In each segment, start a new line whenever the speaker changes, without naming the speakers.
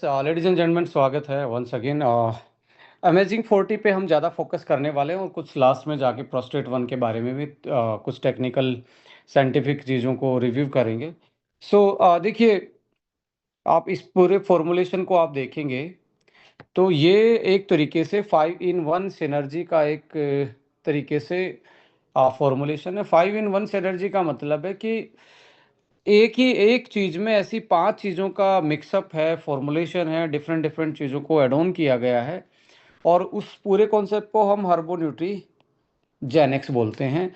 Ladies and gentleman, स्वागत है once again. Amazing 40 पे हम ज़्यादा फोकस करने वाले हैं और कुछ लास्ट में जाके प्रोस्टेट 1 के बारे में भी कुछ टेक्निकल साइंटिफिक चीज़ों को रिव्यू करेंगे। देखिए, आप इस पूरे फॉर्मूलेशन को आप देखेंगे तो ये एक तरीके से 5 in 1 सिनर्जी का एक तरीके से फॉर्मूलेशन है। 5 in 1 सिनर्जी का मतलब है कि एक चीज में ऐसी 5 चीजों का मिक्सअप है, फॉर्मुलेशन है, डिफरेंट डिफरेंट चीजों को एड ऑन किया गया है और उस पूरे कॉन्सेप्ट को हम हर्बोन्यूट्री जेनेक्स बोलते हैं।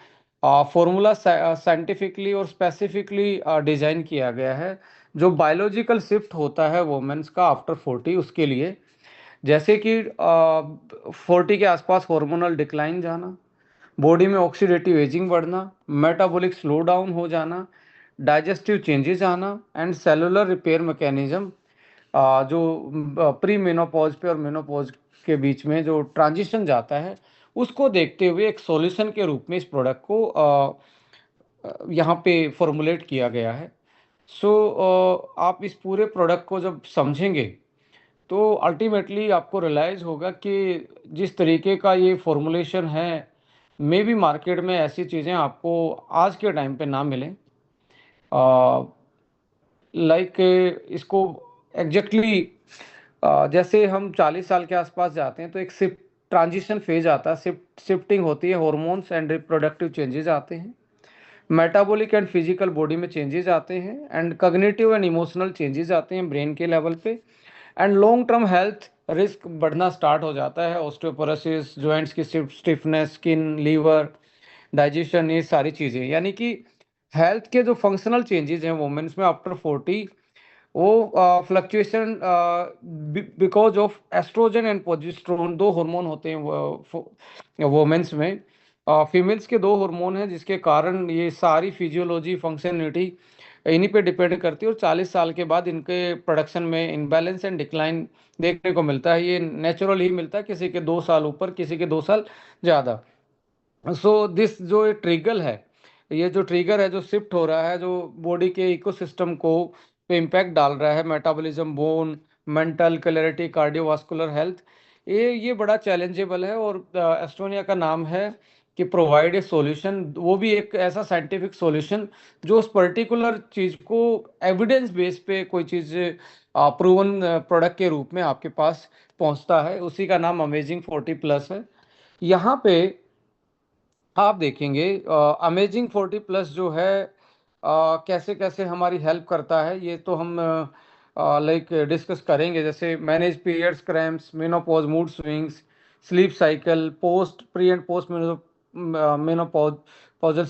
फॉर्मूला साइंटिफिकली और स्पेसिफिकली डिजाइन किया गया है जो बायोलॉजिकल शिफ्ट होता है वुमेन्स का आफ्टर 40 उसके लिए, जैसे कि 40 के आसपास हार्मोनल डिक्लाइन जाना, बॉडी में ऑक्सीडेटिव एजिंग बढ़ना, मेटाबॉलिक स्लो डाउन हो जाना, डाइजेस्टिव चेंजेस आना एंड सेलुलर रिपेयर मैकेनिज्म, जो प्री मेनोपॉज पे और मेनोपॉज के बीच में जो ट्रांजिशन जाता है उसको देखते हुए एक सॉल्यूशन के रूप में इस प्रोडक्ट को यहाँ पे फॉर्मुलेट किया गया है। आप इस पूरे प्रोडक्ट को जब समझेंगे तो अल्टीमेटली आपको रियलाइज़ होगा कि जिस तरीके का ये फॉर्मूलेशन है, मे बी मार्केट में ऐसी चीज़ें आपको आज के टाइम पे ना मिलें। लाइक इसको एग्जैक्टली जैसे हम 40 साल के आसपास जाते हैं तो एक शिफ्ट ट्रांजिशन फेज आता है, शिफ्टिंग होती है, हॉर्मोन्स एंड रिप्रोडक्टिव चेंजेस आते हैं, मेटाबॉलिक एंड फिजिकल बॉडी में चेंजेस आते हैं and cognitive and emotional changes आते हैं ब्रेन के लेवल पे and long term health risk बढ़ना स्टार्ट हो जाता है, ऑस्टियोपोरोसिस, जॉइंट्स की स्टिफनेस, स्किन, लीवर, डाइजेशन, ये सारी चीज़ें, यानी कि हेल्थ के जो फंक्शनल चेंजेस हैं वुमेन्स में आफ्टर 40, वो fluctuation because of oestrogen and progesterone, दो हार्मोन होते हैं वुमेन्स में। फीमेल्स के दो हार्मोन हैं जिसके कारण ये सारी फिजियोलॉजी फंक्शनलिटी इन्हीं पे डिपेंड करती है और 40 साल के बाद इनके प्रोडक्शन में इनबैलेंस एंड डिक्लाइन देखने को मिलता है। ये नेचुरल ही मिलता है, किसी के 2 साल ऊपर, किसी के 2 साल ज़्यादा। दिस जो ये ट्रिगर है, ये जो ट्रिगर है जो शिफ्ट हो रहा है, जो बॉडी के इकोसिस्टम को पे इम्पैक्ट डाल रहा है, metabolism, bone, mental clarity, cardiovascular health, ये बड़ा चैलेंजेबल है और एस्टोनिया का नाम है कि प्रोवाइड ए सॉल्यूशन, वो भी एक ऐसा साइंटिफिक सॉल्यूशन जो उस पर्टिकुलर चीज को एविडेंस बेस पे कोई चीज प्रूवन प्रोडक्ट के रूप में आपके पास पहुंचता है, उसी का नाम अमेजिंग 40 प्लस है। यहाँ पे आप देखेंगे अमेजिंग 40 प्लस जो है कैसे कैसे हमारी हेल्प करता है, ये तो हम लाइक डिस्कस करेंगे। जैसे manage periods, cramps, menopause, mood swings, sleep cycle, post pre and post menopause pausal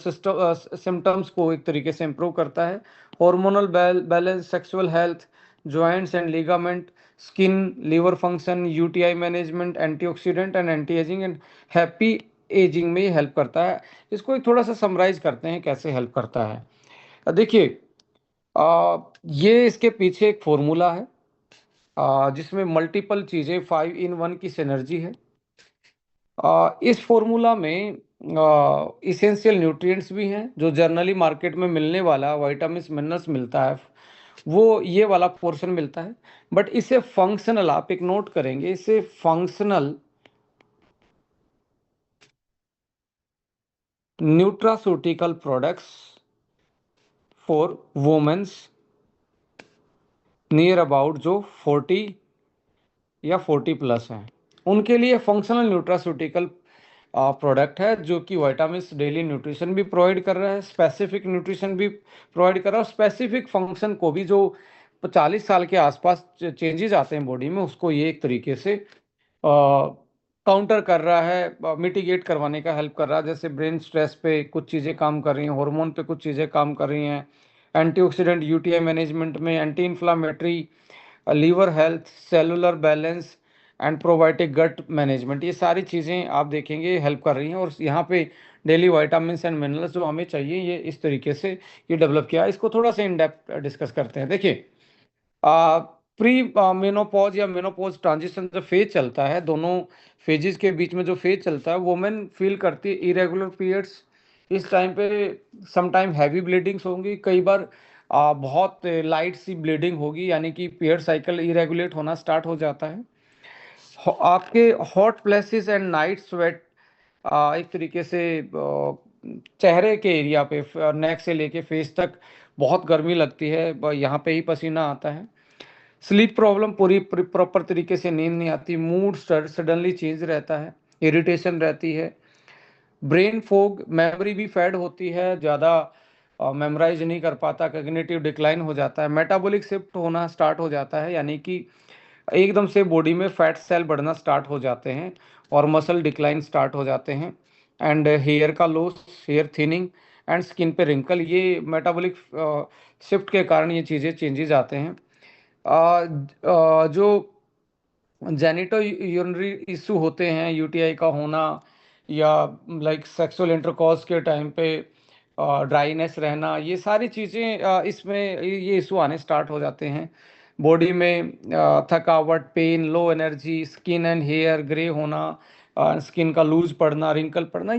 symptoms को एक तरीके से इम्प्रूव करता है, hormonal balance, sexual health, joints and ligament, skin, liver function, UTI management, antioxidant and anti aging and happy aging में help करता है। इसको एक थोड़ा सा समराइज करते हैं कैसे हेल्प करता है। देखिए, ये इसके पीछे एक फॉर्मूला है जिसमें मल्टीपल चीज़ें 5 in 1 की सिनर्जी है। इस फॉर्मूला में इसेंशियल न्यूट्रिएंट्स भी हैं जो जर्नली मार्केट में मिलने वाला विटामिन मिनरल्स मिलता है, वो ये वाला पोर्शन मिलता है। बट इसे फंक्शनल, आप एक नोट करेंगे, इसे functional nutraceutical products for women's near about जो 40 या 40 प्लस हैं, उनके लिए फंक्शनल न्यूट्रास्यूटिकल प्रोडक्ट है जो कि विटामिन डेली न्यूट्रिशन भी प्रोवाइड कर रहा है, स्पेसिफिक न्यूट्रिशन भी प्रोवाइड कर रहा है और स्पेसिफिक फंक्शन को भी, जो 40 साल के आसपास चेंजेस आते हैं बॉडी में, उसको ये एक तरीके से काउंटर कर रहा है, मिटिगेट करवाने का हेल्प कर रहा है। जैसे ब्रेन स्ट्रेस पे कुछ चीज़ें काम कर रही हैं, हार्मोन पे कुछ चीज़ें काम कर रही हैं, एंटीऑक्सीडेंट, यूटीआई मैनेजमेंट में, anti inflammatory, liver health, cellular balance and probiotic gut management, ये सारी चीज़ें आप देखेंगे हेल्प कर रही हैं। और यहाँ पे डेली विटामिन एंड मिनरल्स जो हमें चाहिए, ये इस तरीके से ये डेवलप किया है। इसको थोड़ा सा इन डेप्थ डिस्कस करते हैं। देखिए, प्री मेनोपॉज या मेनोपॉज ट्रांजिशन जो फेज चलता है, दोनों फेजेस के बीच में जो फेज चलता है, वुमेन फील करती है इरेगुलर पीरियड्स। इस टाइम पे सम टाइम हैवी ब्लीडिंग्स होंगी, कई बार बहुत लाइट सी ब्लीडिंग होगी, यानी कि पीरियड साइकिल इरेगुलेट होना स्टार्ट हो जाता है। आपके hot flashes and night sweat, एक तरीके से चेहरे के एरिया पे, नेक से लेके फेस तक बहुत गर्मी लगती है, यहाँ पे ही पसीना आता है। स्लीप प्रॉब्लम, पूरी प्रॉपर तरीके से नींद नहीं आती, मूड सडनली चेंज रहता है, इरिटेशन रहती है, ब्रेन फोग, मेमोरी भी फेड होती है, ज़्यादा मेमोराइज नहीं कर पाता, कॉग्निटिव डिक्लाइन हो जाता है, मेटाबॉलिक शिफ्ट होना स्टार्ट हो जाता है, यानी कि एकदम से बॉडी में फैट सेल बढ़ना स्टार्ट हो जाते हैं और मसल डिक्लाइन स्टार्ट हो जाते हैं, एंड हेयर का loss, hair thinning and skin पे रिंकल, ये मेटाबॉलिक शिफ्ट के कारण ये चीज़ें चेंजेस आते हैं। जो जेनिटो यूरिनरी इशू होते हैं, यूटीआई का होना, या लाइक सेक्सुअल इंटरकॉर्स के टाइम पे ड्राइनेस रहना, ये सारी चीज़ें इसमें ये इशू आने स्टार्ट हो जाते हैं। बॉडी में थकावट, pain, low energy, skin and hair grey होना, स्किन का लूज पड़ना, रिंकल पड़ना,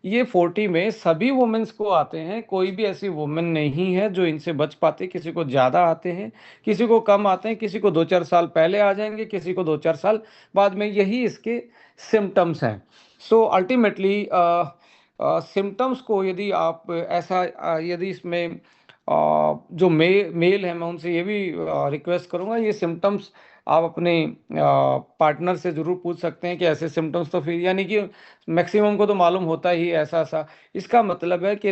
ये 40 में सभी वुमेन्स को आते हैं। कोई भी ऐसी वुमेन नहीं है जो इनसे बच पाते। किसी को ज़्यादा आते हैं, किसी को कम आते हैं, किसी को 2-4 साल पहले आ जाएंगे, किसी को 2-4 साल बाद में। यही इसके सिम्टम्स हैं। सो अल्टीमेटली सिम्टम्स को यदि आप ऐसा यदि इसमें जो मेल है, मैं उनसे ये भी रिक्वेस्ट करूंगा, ये सिम्टम्स आप अपने पार्टनर से ज़रूर पूछ सकते हैं कि ऐसे सिम्टम्स, तो फिर यानी कि मैक्सिमम को तो मालूम होता ही है ऐसा ऐसा। इसका मतलब है कि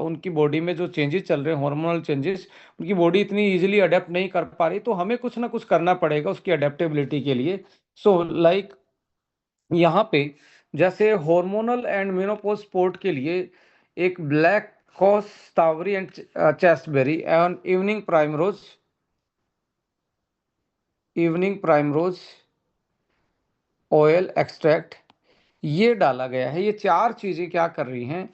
उनकी बॉडी में जो चेंजेस चल रहे हैं, हार्मोनल चेंजेस, उनकी बॉडी इतनी इजीली अडेप्ट नहीं कर पा रही, तो हमें कुछ ना कुछ करना पड़ेगा उसकी अडेप्टेबिलिटी के लिए। सो लाइक यहाँ पे जैसे हार्मोनल एंड मेनोपॉज स्पोर्ट के लिए एक black cohosh Shatavari and chasteberry and evening primrose oil extract, ये डाला गया है। ये चार चीज़ें क्या कर रही हैं,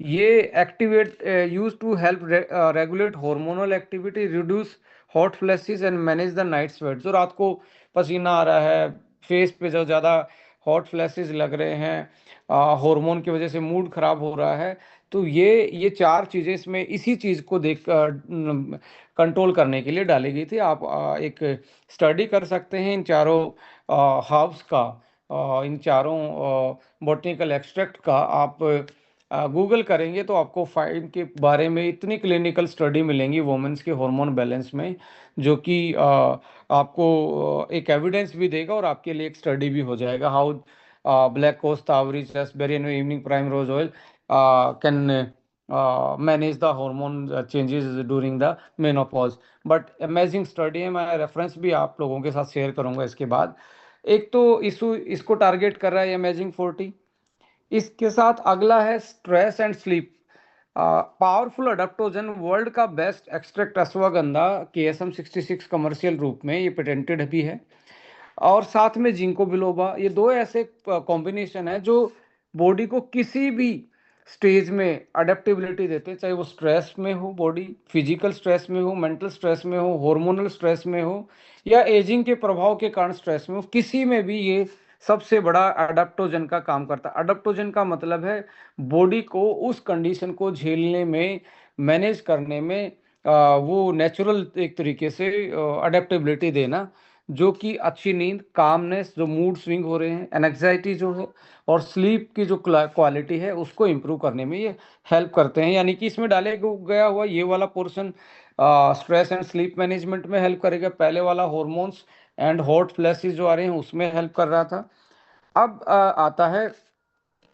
ये activate use to help regulate hormonal activity, reduce hot flashes and manage the night sweat. जो रात को पसीना आ रहा है, फेस पे जो ज़्यादा हॉट फ्लैशेस लग रहे हैं, हार्मोन की वजह से मूड खराब हो रहा है, तो ये चार चीज़ें इसमें इसी चीज़ को देख कंट्रोल करने के लिए डाली गई थी। आप एक स्टडी कर सकते हैं इन चारों हर्ब्स का, इन चारों बॉटनिकल एक्सट्रैक्ट का। आप गूगल करेंगे तो आपको फाइड के बारे में इतनी क्लिनिकल स्टडी मिलेंगी वुमेन्स के हार्मोन बैलेंस में, जो कि आपको एक एविडेंस भी देगा और आपके लिए एक स्टडी भी हो जाएगा। हाउ ब्लैक कोस्ट आवरी raspberry and evening primrose oil can manage the hormone changes during the menopause. But amazing study है, मैं रेफरेंस भी आप लोगों के साथ शेयर करूंगा इसके बाद। एक तो इशू इसको टारगेट कर रहा है अमेजिंग 40। इसके साथ अगला है stress and sleep. Powerful adaptogen, world का best extract Ashwagandha KSM-66 commercial रूप में ये पेटेंटेड भी है, और साथ में जिंको बिलोबा। ये दो ऐसे कॉम्बिनेशन है जो बॉडी को किसी भी स्टेज में अडेप्टेबिलिटी देते हैं, चाहे वो स्ट्रेस में हो, बॉडी फिजिकल स्ट्रेस में हो, मेंटल स्ट्रेस में हो, हार्मोनल स्ट्रेस में हो, या एजिंग के प्रभाव के कारण स्ट्रेस में हो, किसी में भी ये सबसे बड़ा अडेप्टोजन का काम करता है। अडेप्टोजन का मतलब है बॉडी को उस कंडीशन को झेलने में, मैनेज करने में वो नेचुरल एक तरीके से अडेप्टेबिलिटी देना, जो कि अच्छी नींद, कामनेस, जो मूड स्विंग हो रहे हैं, एनजाइटी जो है, और स्लीप की जो क्वालिटी है उसको इम्प्रूव करने में ये हेल्प करते हैं। यानी कि इसमें डाले गया हुआ ये वाला portion stress and sleep management में हेल्प करेगा, पहले वाला हॉर्मोन्स एंड हॉट फ्लैशेस जो आ रहे हैं उसमें हेल्प कर रहा था। अब आता है,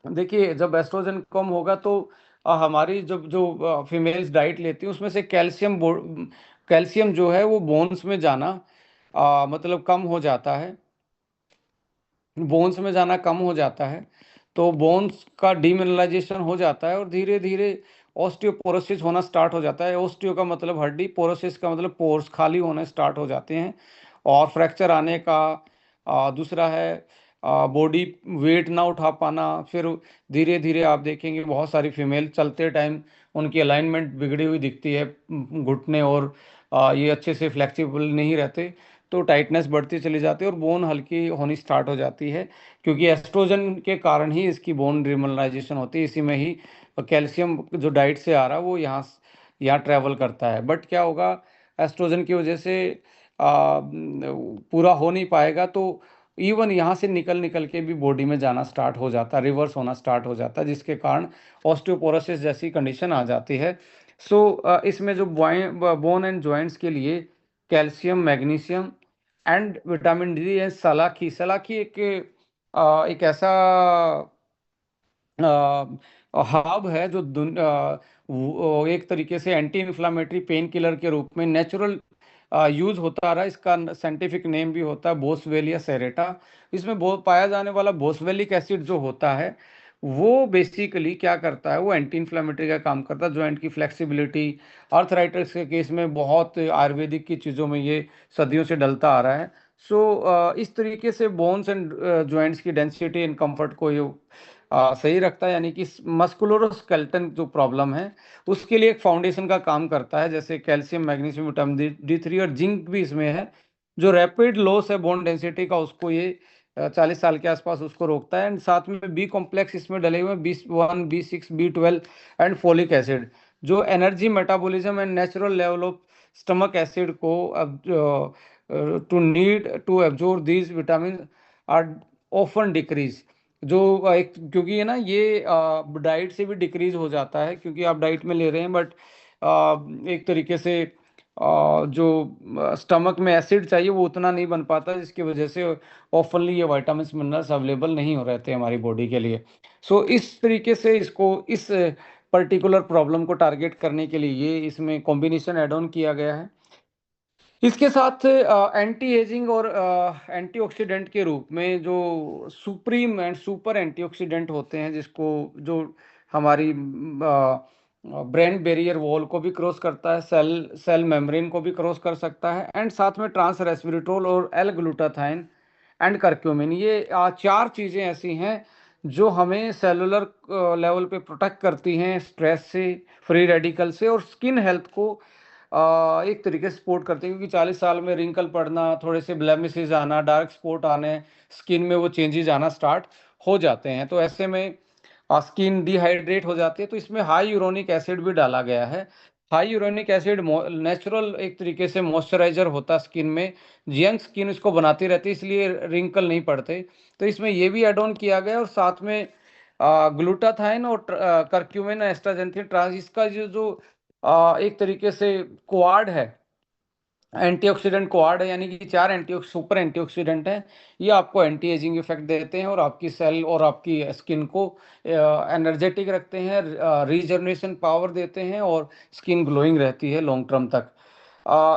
देखिए जब एस्ट्रोजन कम होगा तो हमारी जब जो फीमेल्स डाइट लेती हैं उसमें से कैल्शियम जो है वो बोन्स में जाना मतलब कम हो जाता है, बोन्स में जाना कम हो जाता है, तो बोन्स का डीमिनरलाइजेशन हो जाता है और धीरे धीरे ऑस्टियोपोरोसिस होना स्टार्ट हो जाता है। ऑस्टियो का मतलब हड्डी, पोरोसिस का मतलब पोर्स खाली होने स्टार्ट हो जाते हैं और फ्रैक्चर आने का। दूसरा है बॉडी वेट ना उठा पाना। फिर धीरे धीरे आप देखेंगे बहुत सारी फीमेल चलते टाइम उनकी अलाइनमेंट बिगड़ी हुई दिखती है, घुटने, और ये अच्छे से फ्लेक्सिबल नहीं रहते, तो टाइटनेस बढ़ती चली जाती है और बोन हल्की होनी स्टार्ट हो जाती है, क्योंकि एस्ट्रोजन के कारण ही इसकी बोन रिमिनराइजेशन होती है। इसी में ही कैल्शियम जो डाइट से आ रहा है वो यहाँ यहाँ ट्रैवल करता है। बट क्या होगा, एस्ट्रोजन की वजह से पूरा हो नहीं पाएगा, तो इवन यहाँ से निकल निकल के भी बॉडी में जाना स्टार्ट हो जाता है, रिवर्स होना स्टार्ट हो जाता है, जिसके कारण ऑस्टियोपोरोसिस जैसी कंडीशन आ जाती है। सो इसमें जो बोन एंड जॉइंट्स के लिए calcium, magnesium and vitamin D and Shallaki, Shallaki एक ऐसा हर्ब है जो एक तरीके से एंटी इन्फ्लामेटरी पेन किलर के रूप में नेचुरल यूज होता आ रहा है। इसका साइंटिफिक नेम भी होता है बोसवेलिया सेरेटा। इसमें पाया जाने वाला बोसवेलिक एसिड जो होता है, वो बेसिकली क्या करता है, वो एंटी इन्फ्लामेटरी का काम करता है, जॉइंट की फ्लेक्सिबिलिटी, आर्थराइटिस के केस में बहुत आयुर्वेदिक की चीज़ों में ये सदियों से डलता आ रहा है। सो इस तरीके से बोन्स एंड जॉइंट्स की डेंसिटी एंड कंफर्ट को ये सही रखता है, यानी कि मस्कुलोस्केलेटन जो प्रॉब्लम है उसके लिए एक फाउंडेशन का काम करता है। जैसे calcium, magnesium, vitamin D three और जिंक भी इसमें है। जो रैपिड लॉस है बोन डेंसिटी का, उसको ये 40 साल के आसपास उसको रोकता है। एंड साथ में बी कॉम्प्लेक्स इसमें डले हुए हैं, B1, B6, B12 and folic acid, जो energy, metabolism and natural level of stomach acid को to need to absorb these vitamin are often decrease. जो एक, क्योंकि है ना ये डाइट से भी डिक्रीज हो जाता है, क्योंकि आप डाइट में ले रहे हैं, बट एक तरीके से जो स्टमक में एसिड चाहिए वो उतना नहीं बन पाता, जिसकी वजह से ऑफनली ये विटामिन मिनरल्स अवेलेबल नहीं हो रहते हमारी बॉडी के लिए। सो इस तरीके से इसको, इस पर्टिकुलर प्रॉब्लम को टारगेट करने के लिए ये इसमें कॉम्बिनेशन एड ऑन किया गया है। इसके साथ एंटी एजिंग और एंटीऑक्सीडेंट के रूप में जो सुप्रीम एंड सुपर एंटीऑक्सीडेंट होते हैं, जिसको जो हमारी ब्रेन बैरियर वॉल को भी क्रॉस करता है, सेल सेल मेम्ब्रेन को भी क्रॉस कर सकता है, एंड साथ में ट्रांस रेस्वेरेट्रोल और एल ग्लूटाथाइन एंड करक्यूमिन, ये चार चीज़ें ऐसी हैं जो हमें सेलुलर लेवल पे प्रोटेक्ट करती हैं स्ट्रेस से, फ्री रेडिकल से, और स्किन हेल्थ को एक तरीके से सपोर्ट करते हैं। क्योंकि 40 साल में रिंकल पड़ना, थोड़े से ब्लेमिशेस आना, डार्क स्पॉट आने, स्किन में वो चेंजेस आना स्टार्ट हो जाते हैं, तो ऐसे में स्किन डिहाइड्रेट हो जाती है। तो इसमें हाई यूरोनिक एसिड भी डाला गया है। हाई यूरोनिक एसिड नेचुरल एक तरीके से मॉइस्चराइजर होता है स्किन में, यंग स्किन इसको बनाती रहती है, इसलिए रिंकल नहीं पड़ते। तो इसमें ये भी एड ऑन किया गया है, और साथ में ग्लूटाथाइन और करक्यूमिन, एस्टाजेंथिन, ट्रांस, इसका जो जो एक तरीके से क्वाड है, एंटीऑक्सीडेंट क्वाड है, यानी कि चार सुपर एंटीऑक्सीडेंट हैं। ये आपको एंटी एजिंग इफेक्ट देते हैं और आपकी सेल और आपकी स्किन को एनर्जेटिक रखते हैं, रीजनरेशन पावर देते हैं, और स्किन ग्लोइंग रहती है लॉन्ग टर्म तक।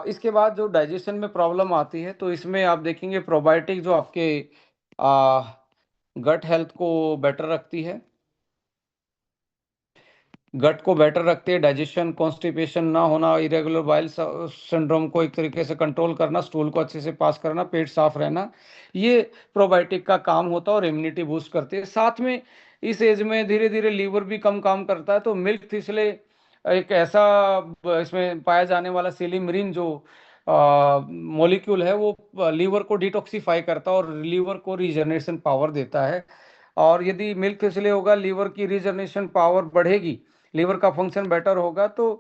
इसके बाद जो डाइजेशन में प्रॉब्लम आती है, तो इसमें आप देखेंगे प्रोबायोटिक जो आपके गट हेल्थ को बेटर रखती है, गट को बेटर रखते हैं, डाइजेशन, कॉन्स्टिपेशन ना होना, इरेगुलर बाइल सिंड्रोम को एक तरीके से कंट्रोल करना, स्टूल को अच्छे से पास करना, पेट साफ रहना, ये प्रोबायोटिक का काम होता है, और इम्यूनिटी बूस्ट करते हैं। साथ में इस एज में धीरे धीरे लीवर भी कम काम करता है, तो मिल्क थिसले एक ऐसा इसमें पाया जाने वाला सिलिमरिन जो मॉलिक्यूल है, वो लीवर को डिटॉक्सिफाई करता है और लीवर को रीजनरेशन पावर देता है। और यदि मिल्क थिसले होगा, लीवर की रीजनरेशन पावर बढ़ेगी, लीवर का फंक्शन बेटर होगा, तो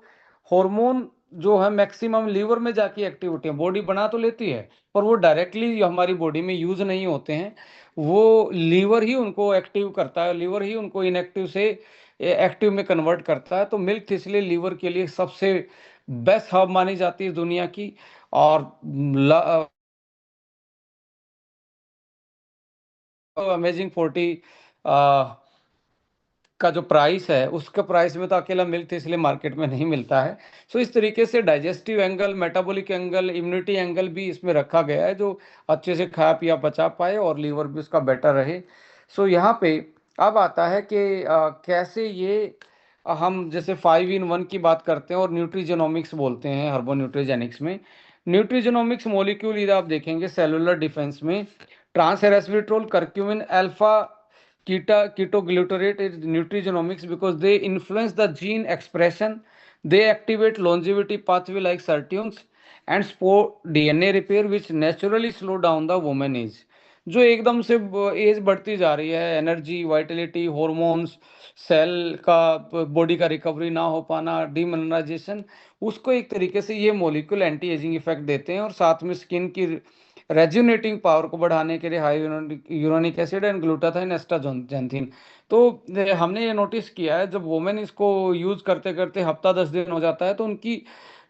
हार्मोन जो है मैक्सिमम लीवर में जाके एक्टिविटी है, बॉडी बना तो लेती है पर वो डायरेक्टली हमारी बॉडी में यूज नहीं होते हैं, वो लीवर ही उनको एक्टिव करता है, लीवर ही उनको इनएक्टिव से एक्टिव में कन्वर्ट करता है। तो मिल्क इसलिए लीवर के लिए सबसे बेस्ट हब मानी जाती है दुनिया की। और अमेजिंग 40 का जो प्राइस है, उसका प्राइस में तो अकेला मिल्क इसलिए मार्केट में नहीं मिलता है। सो इस तरीके से digestive angle, metabolic angle, immunity angle भी इसमें रखा गया है, जो अच्छे से खा पिया पचा पाए और लीवर भी उसका बेटर रहे। सो यहाँ पे अब आता है कि कैसे ये हम जैसे 5 in 1 की बात करते हैं और न्यूट्रीजेनोमिक्स बोलते हैं हर्बो न्यूट्रीजेनिक्स में। न्यूट्रीजेनोमिक्स मॉलिक्यूल यदि आप देखेंगे सेलुलर डिफेंस में, trans resveratrol, curcumin, alpha ketoglutarate is nutrigenomics because they influence the gene expression, they activate longevity pathway like sirtuins and support DNA repair which naturally slow down the woman age. जो एकदम से as बढ़ती जा रही है, energy, Vitality, hormones, cell का body का recovery ना हो पाना, डिमिनरलाइजेशन, उसको एक तरीके से ये मॉलिक्यूल एंटी एजिंग इफेक्ट देते हैं। और साथ में स्किन की रेजुनेटिंग पावर को बढ़ाने के लिए hyaluronic acid and glutathione astaxanthin. तो हमने ये नोटिस किया है, जब वुमेन इसको यूज करते करते हफ्ता 10 दिन हो जाता है तो उनकी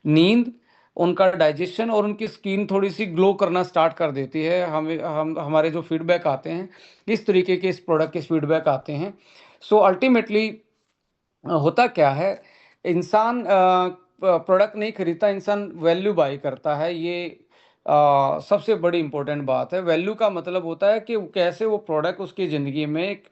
नींद, उनका डाइजेशन और उनकी स्किन थोड़ी सी ग्लो करना स्टार्ट कर देती है। हम हमारे जो फीडबैक आते हैं इस तरीके के, इस प्रोडक्ट के फीडबैक आते हैं। सो अल्टीमेटली होता क्या है, इंसान प्रोडक्ट नहीं खरीदता, इंसान वैल्यू बाई करता है। ये सबसे बड़ी इंपॉर्टेंट बात है। वैल्यू का मतलब होता है कि कैसे वो प्रोडक्ट उसकी ज़िंदगी में एक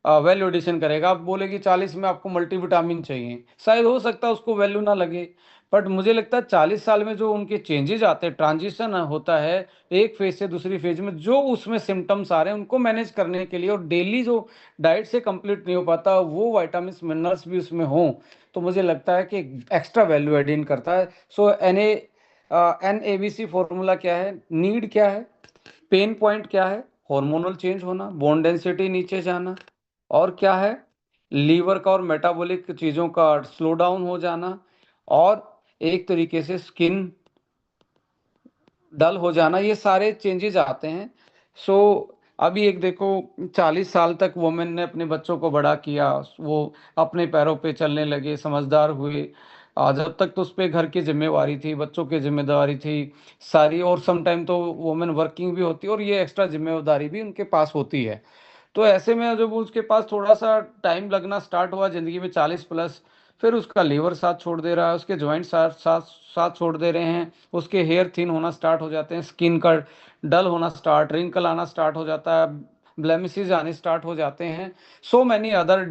वैल्यू एडिशन करेगा। आप बोले कि 40 में आपको मल्टीविटामिन चाहिए, शायद हो सकता है उसको वैल्यू ना लगे, बट मुझे लगता है 40 साल में जो उनके चेंजेस आते हैं, ट्रांजिशन होता है एक फेज से दूसरी फेज में, जो उसमें सिम्टम्स आ रहे हैं उनको मैनेज करने के लिए, और डेली जो डाइट से कंप्लीट नहीं हो पाता वो वाइटामिन मिनरल्स भी उसमें हों, तो मुझे लगता है कि एक्स्ट्रा वैल्यू एडिंग करता है। सो NABC फॉर्मूला क्या है, नीड क्या है, पेन पॉइंट क्या है, हार्मोनल चेंज होना, बोन डेंसिटी नीचे जाना, और क्या है, लीवर का और मेटाबॉलिक चीज़ों का स्लो डाउन हो जाना, और एक तरीके से स्किन डल हो जाना, ये सारे चेंजेस आते हैं। सो अभी एक देखो, 40 साल तक वुमेन ने अपने बच्चों को बड़ा किया, वो अपने पैरों पे चलने लगे, समझदार हुए। जब तक तो उस पर घर की जिम्मेवारी थी, बच्चों की जिम्मेदारी थी सारी, और सम टाइम तो वुमेन वर्किंग भी होती है और ये एक्स्ट्रा जिम्मेदारी भी उनके पास होती है। तो ऐसे में जब उसके पास थोड़ा सा टाइम लगना स्टार्ट हुआ ज़िंदगी में, 40+, फिर उसका लीवर साथ छोड़ दे रहा है, उसके जॉइंट साथ साथ साथ छोड़ दे रहे हैं, उसके हेयर थिन होना स्टार्ट हो जाते हैं, स्किन का डल होना स्टार्ट, रिंकल आना स्टार्ट हो जाता है, ब्लेमिसेस आने स्टार्ट हो जाते हैं, सो मैनी अदर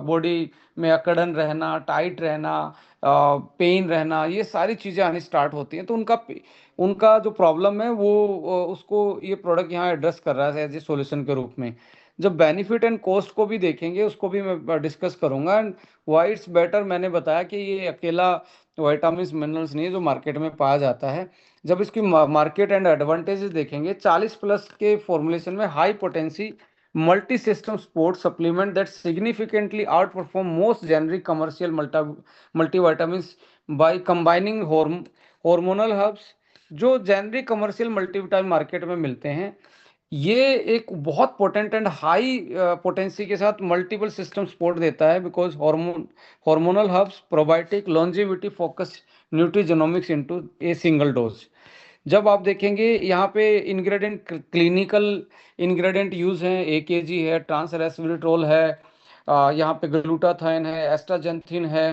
बॉडी में अकड़न रहना, टाइट रहना, पेन रहना, ये सारी चीज़ें आनी स्टार्ट होती हैं। तो उनका जो प्रॉब्लम है वो उसको ये प्रोडक्ट यहाँ एड्रेस कर रहा है एज ए सोल्यूशन के रूप में। जब बेनिफिट एंड कॉस्ट को भी देखेंगे उसको भी मैं डिस्कस करूंगा। एंड वाई इट्स बेटर, मैंने बताया कि ये अकेला विटामिन मिनरल्स नहीं है जो मार्केट में पाया जाता है। जब इसकी मार्केट एंड एडवांटेजेस देखेंगे, 40+ के फॉर्मुलेशन में high potency multi system sport supplement that significantly out perform most generic commercial multivitamin by combining hormonal herbs. जो जेनरिक कमर्शियल मल्टीविटामिन मार्केट में मिलते हैं, ये एक बहुत पोटेंट एंड हाई पोटेंसी के साथ मल्टीपल सिस्टम सपोर्ट देता है, because hormonal herbs probiotic longevity focus nutrigenomics into a single dose. जब आप देखेंगे यहाँ पे इंग्रेडिएंट, क्लिनिकल इंग्रेडिएंट यूज हैं, AKG है, ट्रांस रेस्वेराट्रोल है, यहाँ पे ग्लूटाथाइन है, एस्ट्राजेंथिन है,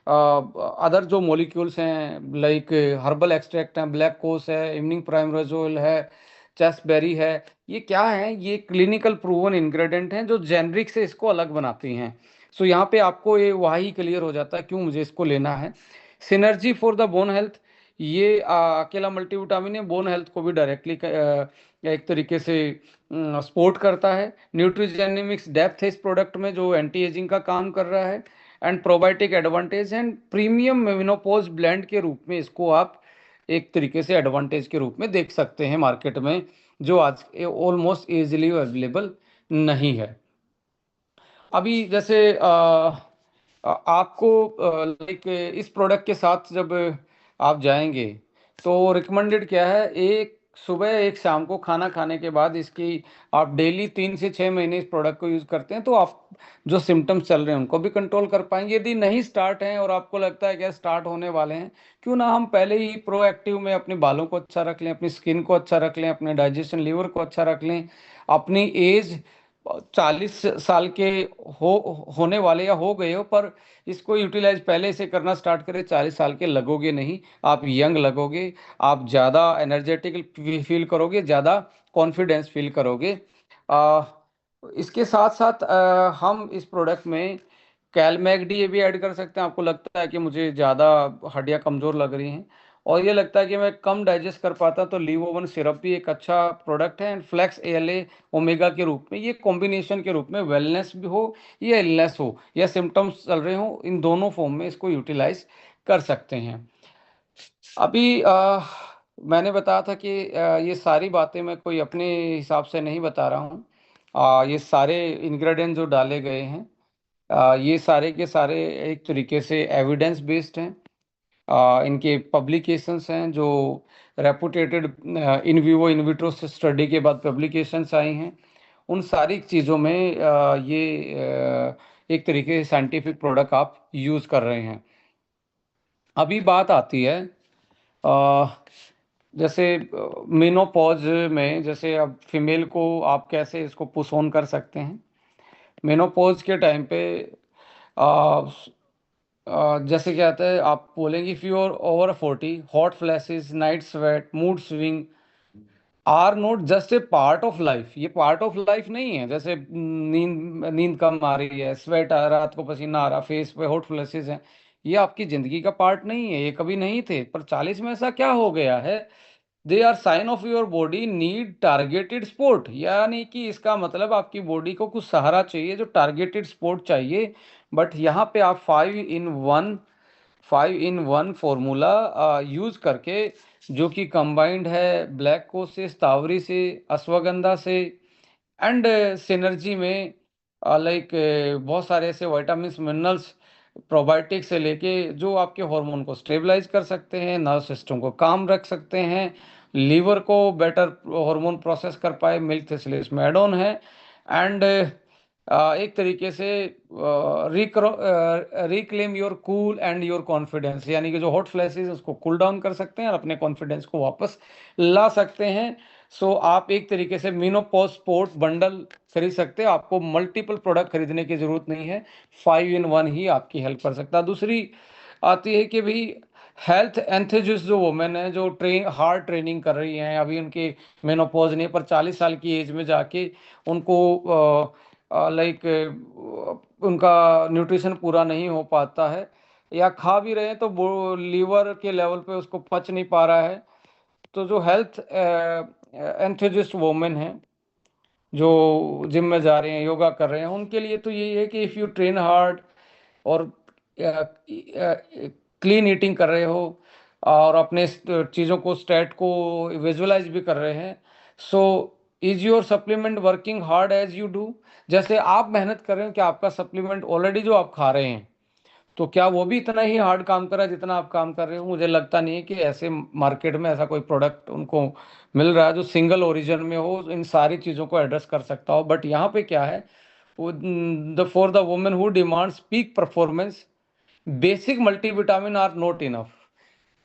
अदर जो मॉलिक्यूल्स हैं लाइक हर्बल एक्सट्रैक्ट हैं, ब्लैक कोस है, इवनिंग प्राइमरोजोल है, चेस्टबेरी है। ये क्या है, ये क्लिनिकल प्रूवन इंग्रेडिएंट हैं जो जेनरिक से इसको अलग बनाती हैं। सो यहाँ पे आपको ये वही क्लियर हो जाता है क्यों मुझे इसको लेना है। Synergy for the bone health, ये अकेला मल्टीविटामिन है, बोन हेल्थ को भी डायरेक्टली एक तरीके से सपोर्ट करता है। न्यूट्रिजेनिमिक्स डेप्थ है इस प्रोडक्ट में जो एंटी एजिंग का काम कर रहा है। And probiotic advantage and premium menopause blend के रूप में इसको आप एक तरीके से एडवांटेज के रूप में देख सकते हैं मार्केट में, जो आज ऑलमोस्ट इजीली अवेलेबल नहीं है। अभी जैसे आपको लाइक इस प्रोडक्ट के साथ जब आप जाएंगे तो रिकमेंडेड क्या है, एक सुबह एक शाम को खाना खाने के बाद इसकी आप डेली 3 से 6 महीने इस प्रोडक्ट को यूज करते हैं तो आप जो सिम्टम्स चल रहे हैं उनको भी कंट्रोल कर पाएंगे। यदि नहीं स्टार्ट हैं और आपको लगता है कि स्टार्ट होने वाले हैं, क्यों ना हम पहले ही प्रोएक्टिव में अपने बालों को अच्छा रख लें, अपनी स्किन को अच्छा रख लें, अपने डाइजेशन लीवर को अच्छा रख लें। अपनी एज 40 साल के हो होने वाले या हो गए हो, पर इसको यूटिलाइज पहले से करना स्टार्ट करें, 40 साल के लगोगे नहीं, आप यंग लगोगे, आप ज़्यादा एनर्जेटिक फील करोगे, ज़्यादा कॉन्फिडेंस फील करोगे। आ, इसके साथ साथ हम इस प्रोडक्ट में कैलमैगडी ये भी ऐड कर सकते हैं। आपको लगता है कि मुझे ज़्यादा हड्डियाँ कमज़ोर लग रही हैं और ये लगता है कि मैं कम डाइजेस्ट कर पाता, तो लीवोवन सिरप भी एक अच्छा प्रोडक्ट है। एंड फ्लैक्स ALA ओमेगा के रूप में, ये कॉम्बिनेशन के रूप में, वेलनेस भी हो या इलनेस हो या सिम्टम्स चल रहे हो, इन दोनों फॉर्म में इसको यूटिलाइज कर सकते हैं। अभी मैंने बताया था कि ये सारी बातें मैं कोई अपने हिसाब से नहीं बता रहा हूँ। ये सारे इंग्रेडिएंट जो डाले गए हैं, ये सारे के सारे एक तरीके से एविडेंस बेस्ड हैं। इनके पब्लिकेशंस हैं जो reputed in vivo in vitro study के बाद पब्लिकेशंस आई हैं। उन सारी चीज़ों में ये एक तरीके से साइंटिफिक प्रोडक्ट आप यूज़ कर रहे हैं। अभी बात आती है अ, जैसे मेनोपॉज में, जैसे अब फीमेल को आप कैसे इसको पुश ऑन कर सकते हैं मेनोपॉज के टाइम पे। आ, जैसे क्या आता है, आप बोलेंगे if you are over 40, hot flashes, night sweat, mood swing are not just a part of life. ये पार्ट ऑफ लाइफ नहीं है। जैसे नींद नींद कम आ रही है, स्वेट आ रहा, रात को पसीना आ रहा, फेस पे हॉट फ्लैशेस हैं, ये आपकी जिंदगी का पार्ट नहीं है, ये कभी नहीं थे। पर 40 में ऐसा क्या हो गया है? They are sign of your body need targeted support, यानी कि इसका मतलब आपकी बॉडी को कुछ सहारा चाहिए, जो टारगेटेड स्पोर्ट चाहिए। बट यहाँ पे आप 5 इन 1 फॉर्मूला यूज करके, जो कि कंबाइंड है ब्लैक को से, स्टावरी से, अश्वगंधा से, एंड सिनर्जी में लाइक बहुत सारे ऐसे विटामिन्स मिनरल्स, प्रोबायोटिक्स से लेके, जो आपके हार्मोन को स्टेबलाइज कर सकते हैं, नर्व सिस्टम को काम रख सकते हैं, लीवर को बेटर हार्मोन प्रोसेस कर पाए, मिल्क थिसलिस में एड ऑन है। एंड एक तरीके से reclaim your cool and your confidence, यानी कि जो हॉट फ्लैशेस उसको कूल डाउन कर सकते हैं और अपने कॉन्फिडेंस को वापस ला सकते हैं। सो आप एक तरीके से मीनोपॉज स्पोर्ट बंडल खरीद सकते हैं। आपको मल्टीपल प्रोडक्ट खरीदने की जरूरत नहीं है, 5 इन 1 ही आपकी हेल्प कर सकता है। दूसरी आती है कि भाई हेल्थ एंथुजिस्ट जो वुमेन है, जो हार्ड ट्रेनिंग कर रही हैं, अभी उनकी मेनोपॉज नहीं, पर 40 साल की एज में जाके उनको लाइक उनका न्यूट्रिशन पूरा नहीं हो पाता है, या खा भी रहे हैं तो वो लीवर के लेवल पे उसको पच नहीं पा रहा है। तो जो हेल्थ एंथुजिस्ट वुमेन हैं, जो जिम में जा रहे हैं, योगा कर रहे हैं, उनके लिए तो यही है कि इफ़ यू ट्रेन हार्ड और क्लीन ईटिंग कर रहे हो और अपने चीज़ों को, स्टेट को विजुअलाइज भी कर रहे हैं, so is your supplement working hard as you do? जैसे आप मेहनत कर रहे हो, कि आपका सप्लीमेंट ऑलरेडी जो आप खा रहे हैं, तो क्या वो भी इतना ही हार्ड काम कर रहा है जितना आप काम कर रहे हो? मुझे लगता नहीं है कि ऐसे मार्केट में ऐसा कोई प्रोडक्ट उनको मिल रहा है जो सिंगल ओरिजिन में हो, इन सारी चीज़ों को एड्रेस कर सकता हो। बट यहाँ पे क्या है, the for the women who demands peak performance, basic multivitamin are not enough.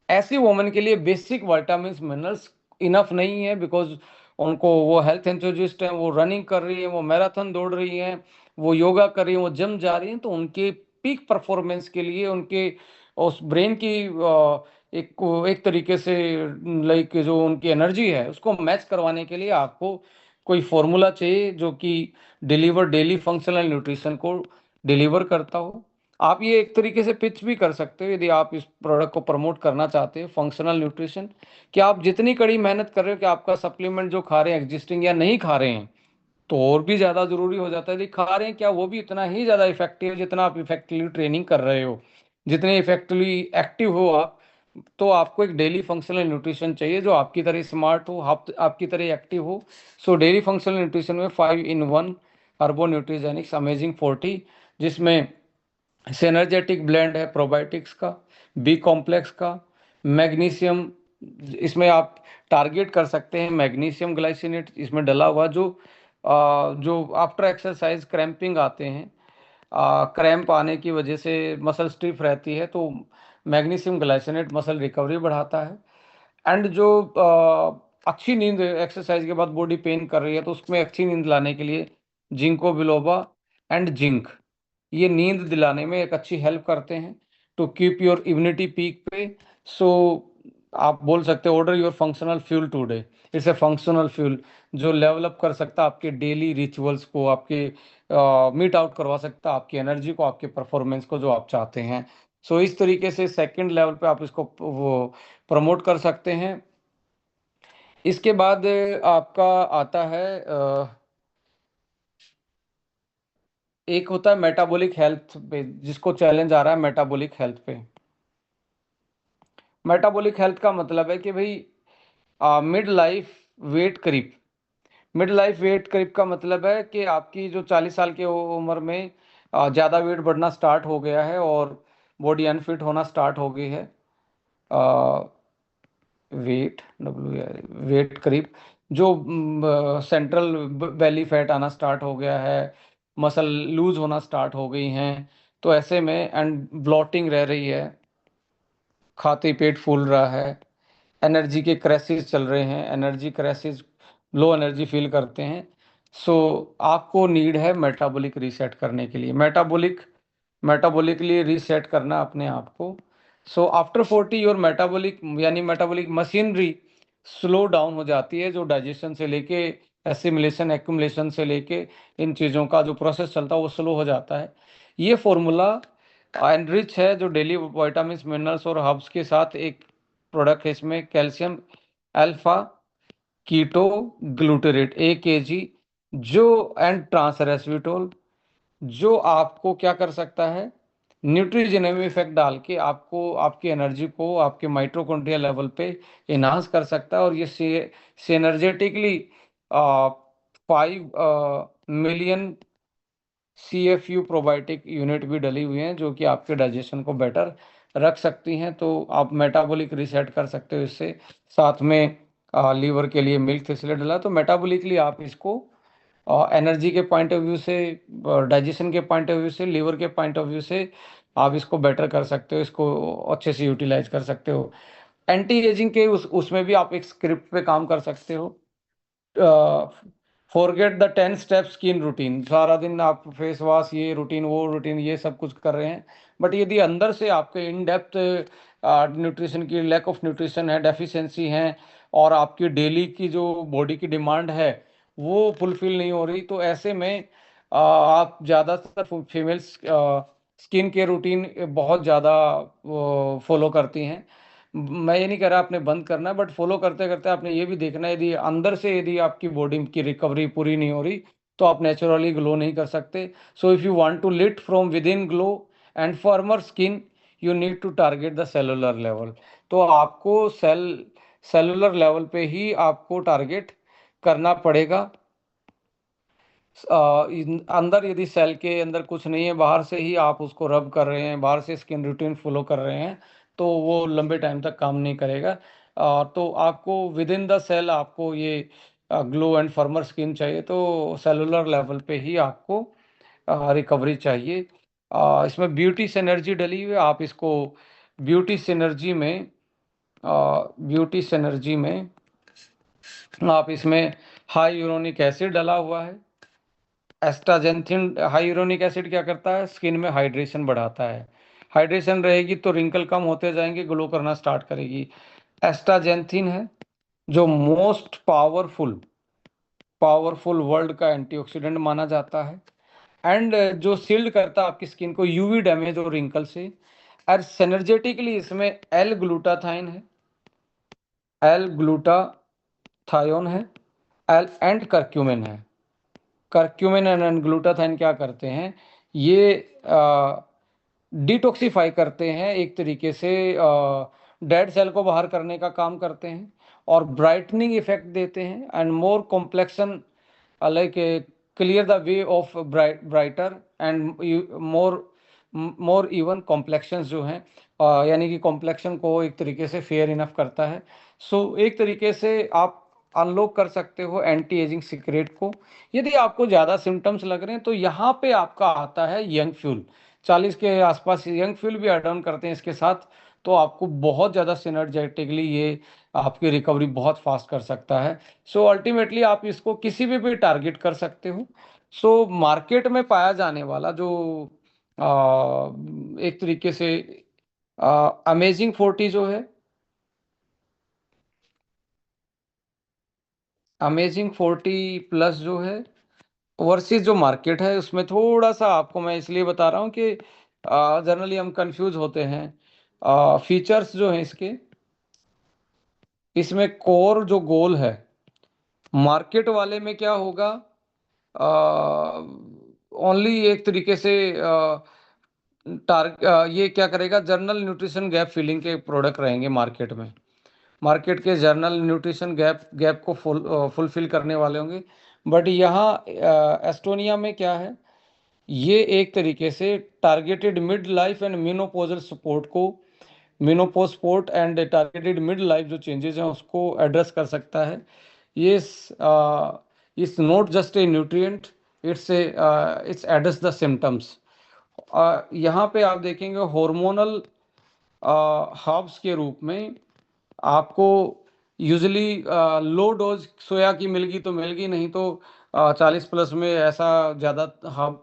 ऐसी वुमेन के लिए बेसिक विटामिन मिनरल्स इनफ नहीं है, बिकॉज उनको, वो हेल्थ एंथुजिस्ट हैं, वो रनिंग कर रही है, वो मैराथन दौड़ रही हैं, वो योगा कर रही है, वो जिम जा रही हैं, तो उनके पीक परफॉर्मेंस के लिए, उनके उस ब्रेन की एक तरीके से लाइक जो उनकी एनर्जी है उसको मैच करवाने के लिए आपको कोई फॉर्मूला चाहिए जो कि डिलीवर डेली फंक्शनल न्यूट्रिशन को डिलीवर करता हो। आप ये एक तरीके से पिच भी कर सकते हो, यदि आप इस प्रोडक्ट को प्रमोट करना चाहते हो, फंक्शनल न्यूट्रिशन, कि आप जितनी कड़ी मेहनत कर रहे हो, कि आपका सप्लीमेंट जो खा रहे हैं एग्जिस्टिंग या नहीं खा रहे हैं, तो और भी ज़्यादा ज़रूरी हो जाता है, यदि खा रहे हैं क्या वो भी इतना ही ज़्यादा इफेक्टिव है जितना आप इफेक्टिवली ट्रेनिंग कर रहे हो, जितने इफेक्टिवली एक्टिव हो आप। तो आपको एक डेली फंक्शनल न्यूट्रिशन चाहिए जो आपकी तरह स्मार्ट हो, आपकी तरह एक्टिव हो। सो डेली फंक्शनल न्यूट्रिशन में 5 इन 1 हर्बो न्यूट्रीजेनिक्स अमेजिंग 40, जिसमें सिनर्जेटिक ब्लेंड है प्रोबायोटिक्स का, बी कॉम्प्लेक्स का, मैग्नीशियम, इसमें आप टारगेट कर सकते हैं मैग्नीशियम ग्लाइसिनेट इसमें डला हुआ, जो आफ्टर एक्सरसाइज क्रैम्पिंग आते हैं, क्रैम्प आने की वजह से मसल स्टिफ रहती है, तो मैग्नीशियम ग्लाइसिनेट मसल रिकवरी बढ़ाता है। एंड जो अच्छी नींद, एक्सरसाइज के बाद बॉडी पेन कर रही है तो उसमें अच्छी नींद लाने के लिए जिंको बिलोबा एंड जिंक, ये नींद दिलाने में एक अच्छी हेल्प करते हैं, to keep your immunity peak पे। सो आप बोल सकते हो order your functional fuel today. It's a functional fuel जो लेवल अप कर सकता है आपके डेली रिचुअल्स को, आपके मीट आउट करवा सकता है आपकी एनर्जी को, आपके परफॉर्मेंस को जो आप चाहते हैं। सो इस तरीके से सेकंड लेवल पे आप इसको वो प्रमोट कर सकते हैं। इसके बाद आपका आता है एक होता है मेटाबॉलिक हेल्थ पे, जिसको चैलेंज आ रहा है मेटाबॉलिक हेल्थ पे। मेटाबॉलिक हेल्थ का मतलब है कि भाई mid life weight creep. Mid life weight creep का मतलब है कि आपकी जो 40 साल की उम्र में ज़्यादा वेट बढ़ना स्टार्ट हो गया है और बॉडी अनफिट होना स्टार्ट हो गई है। वेट डब्ल्यू वेट क्रीप, जो सेंट्रल बेली फैट आना स्टार्ट हो गया है, मसल लूज होना स्टार्ट हो गई हैं, तो ऐसे में एंड ब्लॉटिंग रह रही है, खाते पेट फूल रहा है, एनर्जी के क्रैशेस चल रहे हैं, energy crashes, low energy feel करते हैं। सो आपको नीड है मेटाबॉलिक रीसेट करने के लिए, मेटाबॉलिकली रीसेट करना अपने आप को। सो आफ्टर 40 योर मेटाबॉलिक यानी मेटाबॉलिक मशीनरी स्लो डाउन हो जाती है, जो डाइजेशन से लेके एसिमिलेशन एक्यूमुलेशन से लेके इन चीज़ों का जो प्रोसेस चलता है वो स्लो हो जाता है। ये फॉर्मूला एनरिच है, जो डेली विटामिन मिनरल्स और हर्ब्स के साथ एक प्रोडक्ट है, इसमें calcium alpha keto glutarate 1 kg, जो एंड ट्रांस रेस्विटोल, जो आपको क्या कर सकता है, न्यूट्रिजेनिक इफेक्ट डाल के आपको आपकी एनर्जी को आपके माइटोकॉन्ड्रिया लेवल पे इन्हांस कर सकता है। और ये सिनर्जेटिकली 5 मिलियन CFU प्रोबायोटिक यूनिट भी डली हुई हैं, जो कि आपके डाइजेशन को बेटर रख सकती हैं। तो आप मेटाबॉलिक रीसेट कर सकते हो इससे। साथ में लीवर के लिए मिल्क इसलिए डला, तो मेटाबॉलिकली आप इसको एनर्जी के पॉइंट ऑफ व्यू से, डाइजेशन के पॉइंट ऑफ व्यू से, लीवर के पॉइंट ऑफ व्यू से आप इसको बेटर कर सकते हो, इसको अच्छे से यूटिलाइज कर सकते हो। एंटी एजिंग के उसमें भी आप एक स्क्रिप्ट पे काम कर सकते हो। Forget the 10 step skin routine, सारा दिन आप फेस वॉश, ये रूटीन वो रूटीन, ये सब कुछ कर रहे हैं, बट यदि अंदर से आपके इन डेप्थ न्यूट्रिशन की लैक ऑफ न्यूट्रिशन है, डेफिशिएंसी है, और आपकी डेली की जो बॉडी की डिमांड है वो फुलफिल नहीं हो रही, तो ऐसे में आप ज़्यादातर फीमेल्स स्किन केयर रूटीन बहुत ज़्यादा फॉलो करती हैं। मैं ये नहीं कह रहा आपने बंद करना है, बट फॉलो करते करते आपने ये भी देखना है, यदि अंदर से यदि आपकी बॉडी की रिकवरी पूरी नहीं हो रही तो आप नेचुरली ग्लो नहीं कर सकते। So if you want to lit from within glow and former skin, you need to target the cellular level. तो आपको सेलुलर लेवल पे ही आपको टारगेट करना पड़ेगा। अंदर यदि सेल के अंदर कुछ नहीं है, बाहर से ही आप उसको रब कर रहे हैं, बाहर से स्किन रूटीन फॉलो कर रहे हैं, तो वो लंबे टाइम तक काम नहीं करेगा। तो आपको विद इन द सेल आपको ये ग्लो एंड फर्मर स्किन चाहिए, तो सेलुलर लेवल पे ही आपको रिकवरी चाहिए। इसमें ब्यूटी सिनर्जी डली हुई है, आप इसको ब्यूटी सिनर्जी में ब्यूटी सिनर्जी में आप इसमें हाई यूरोनिक एसिड डला हुआ है। एस्टाजेंथिन हाई यूरोनिक एसिड क्या करता है, स्किन में हाइड्रेशन बढ़ाता है, हाइड्रेशन रहेगी तो रिंकल कम होते जाएंगे, ग्लो करना स्टार्ट करेगी। एस्टाजेंथिन है जो मोस्ट पावरफुल वर्ल्ड का एंटीऑक्सीडेंट माना जाता है, एंड जो शील्ड करता है आपकी स्किन को यूवी डैमेज और रिंकल से। और सिनर्जेटिकली इसमें एल ग्लूटाथाइन है, एल ग्लूटाथायोन है, एल एंड करक्यूमिन है। करक्यूमिन एंड ग्लूटाथाइन क्या करते हैं, ये डिटॉक्सिफाई करते हैं, एक तरीके से डेड सेल को बाहर करने का काम करते हैं, और ब्राइटनिंग इफेक्ट देते हैं, and more complexion, like clear the way of brighter and more more even complexions जो हैं, यानी कि कॉम्प्लेक्शन को एक तरीके से फेयर इनफ करता है। सो एक तरीके से आप अनलॉक कर सकते हो एंटी एजिंग सीक्रेट को। यदि आपको ज़्यादा सिम्टम्स लग रहे हैं तो यहाँ पे आपका आता है यंग फ्यूल। 40 के आसपास यंग फ्यूल भी ऐड ऑन करते हैं इसके साथ, तो आपको बहुत ज़्यादा सिनर्जेटिकली ये आपकी रिकवरी बहुत फास्ट कर सकता है। सो अल्टीमेटली आप इसको किसी भी टारगेट कर सकते हो। सो मार्केट में पाया जाने वाला जो एक तरीके से अमेजिंग 40 जो है, अमेजिंग 40+ जो है वर्सेस जो मार्केट है, उसमें थोड़ा सा आपको मैं इसलिए बता रहा हूँ कि जनरली हम कंफ्यूज होते हैं। फीचर्स जो हैं इसके, इसमें कोर जो गोल है, मार्केट वाले में क्या होगा, ओनली एक तरीके से ये क्या करेगा, जनरल न्यूट्रिशन गैप फिलिंग के प्रोडक्ट रहेंगे मार्केट में। मार्केट के जर्नल न्यूट्रिशन गैप को फुलफिल करने वाले होंगे। बट यहाँ एस्टोनिया में क्या है, ये एक तरीके से targeted mid life and menopausal support को, menopause support and targeted mid life जो चेंजेस हैं उसको एड्रेस कर सकता है। ये it's not just a nutrient, it's address the symptoms. यहाँ पे आप देखेंगे हार्मोनल हर्ब्स के रूप में आपको यूजली लो डोज सोया की मिलगी तो मिलगी, नहीं तो 40+ में ऐसा ज़्यादा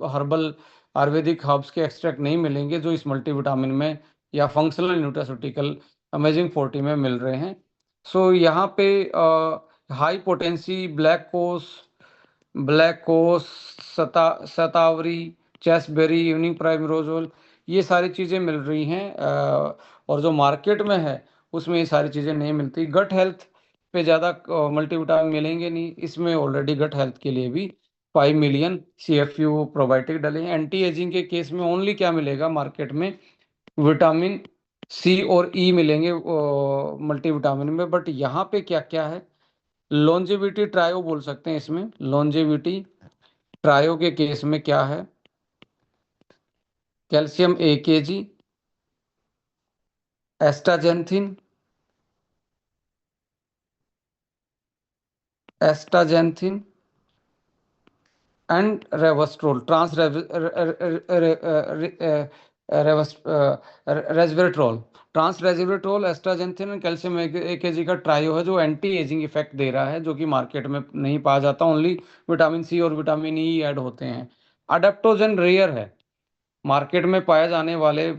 हर्बल आयुर्वेदिक हर्ब्स के एक्सट्रैक्ट नहीं मिलेंगे जो इस मल्टीविटामिन में या फंक्शनल न्यूट्रास्यूटिकल अमेजिंग 40 में मिल रहे हैं। सो यहाँ पे हाई पोटेंसी ब्लैक कोस, शतावरी, चेस्टबेरी, इवनिंग प्राइमरोजोल, ये सारी चीज़ें मिल रही हैं। और जो मार्केट में है उसमें ये सारी चीज़ें नहीं मिलती। गट हेल्थ पे ज़्यादा मल्टीविटामिन मिलेंगे नहीं, इसमें ऑलरेडी गट हेल्थ के लिए भी 5 मिलियन CFU प्रोबायोटिक डले हैं। एंटी एजिंग के केस में ओनली क्या मिलेगा मार्केट में, विटामिन C और E मिलेंगे मल्टीविटामिन में। बट यहाँ पे क्या क्या है, लॉन्जेविटी ट्रायो बोल सकते हैं इसमें। लॉन्जेविटी ट्रायो के केस में क्या है, calcium 1 kg, astaxanthin, astaxanthin and resveratrol, resveratrol, trans resveratrol, astaxanthin and calcium 1 kg का ट्रायो है जो एंटी एजिंग इफेक्ट दे रहा है, जो कि मार्केट में नहीं पाया जाता। ओनली विटामिन C और विटामिन E ऐड होते हैं। अडेप्टोजन रेयर है, मार्केट में पाए जाने वाले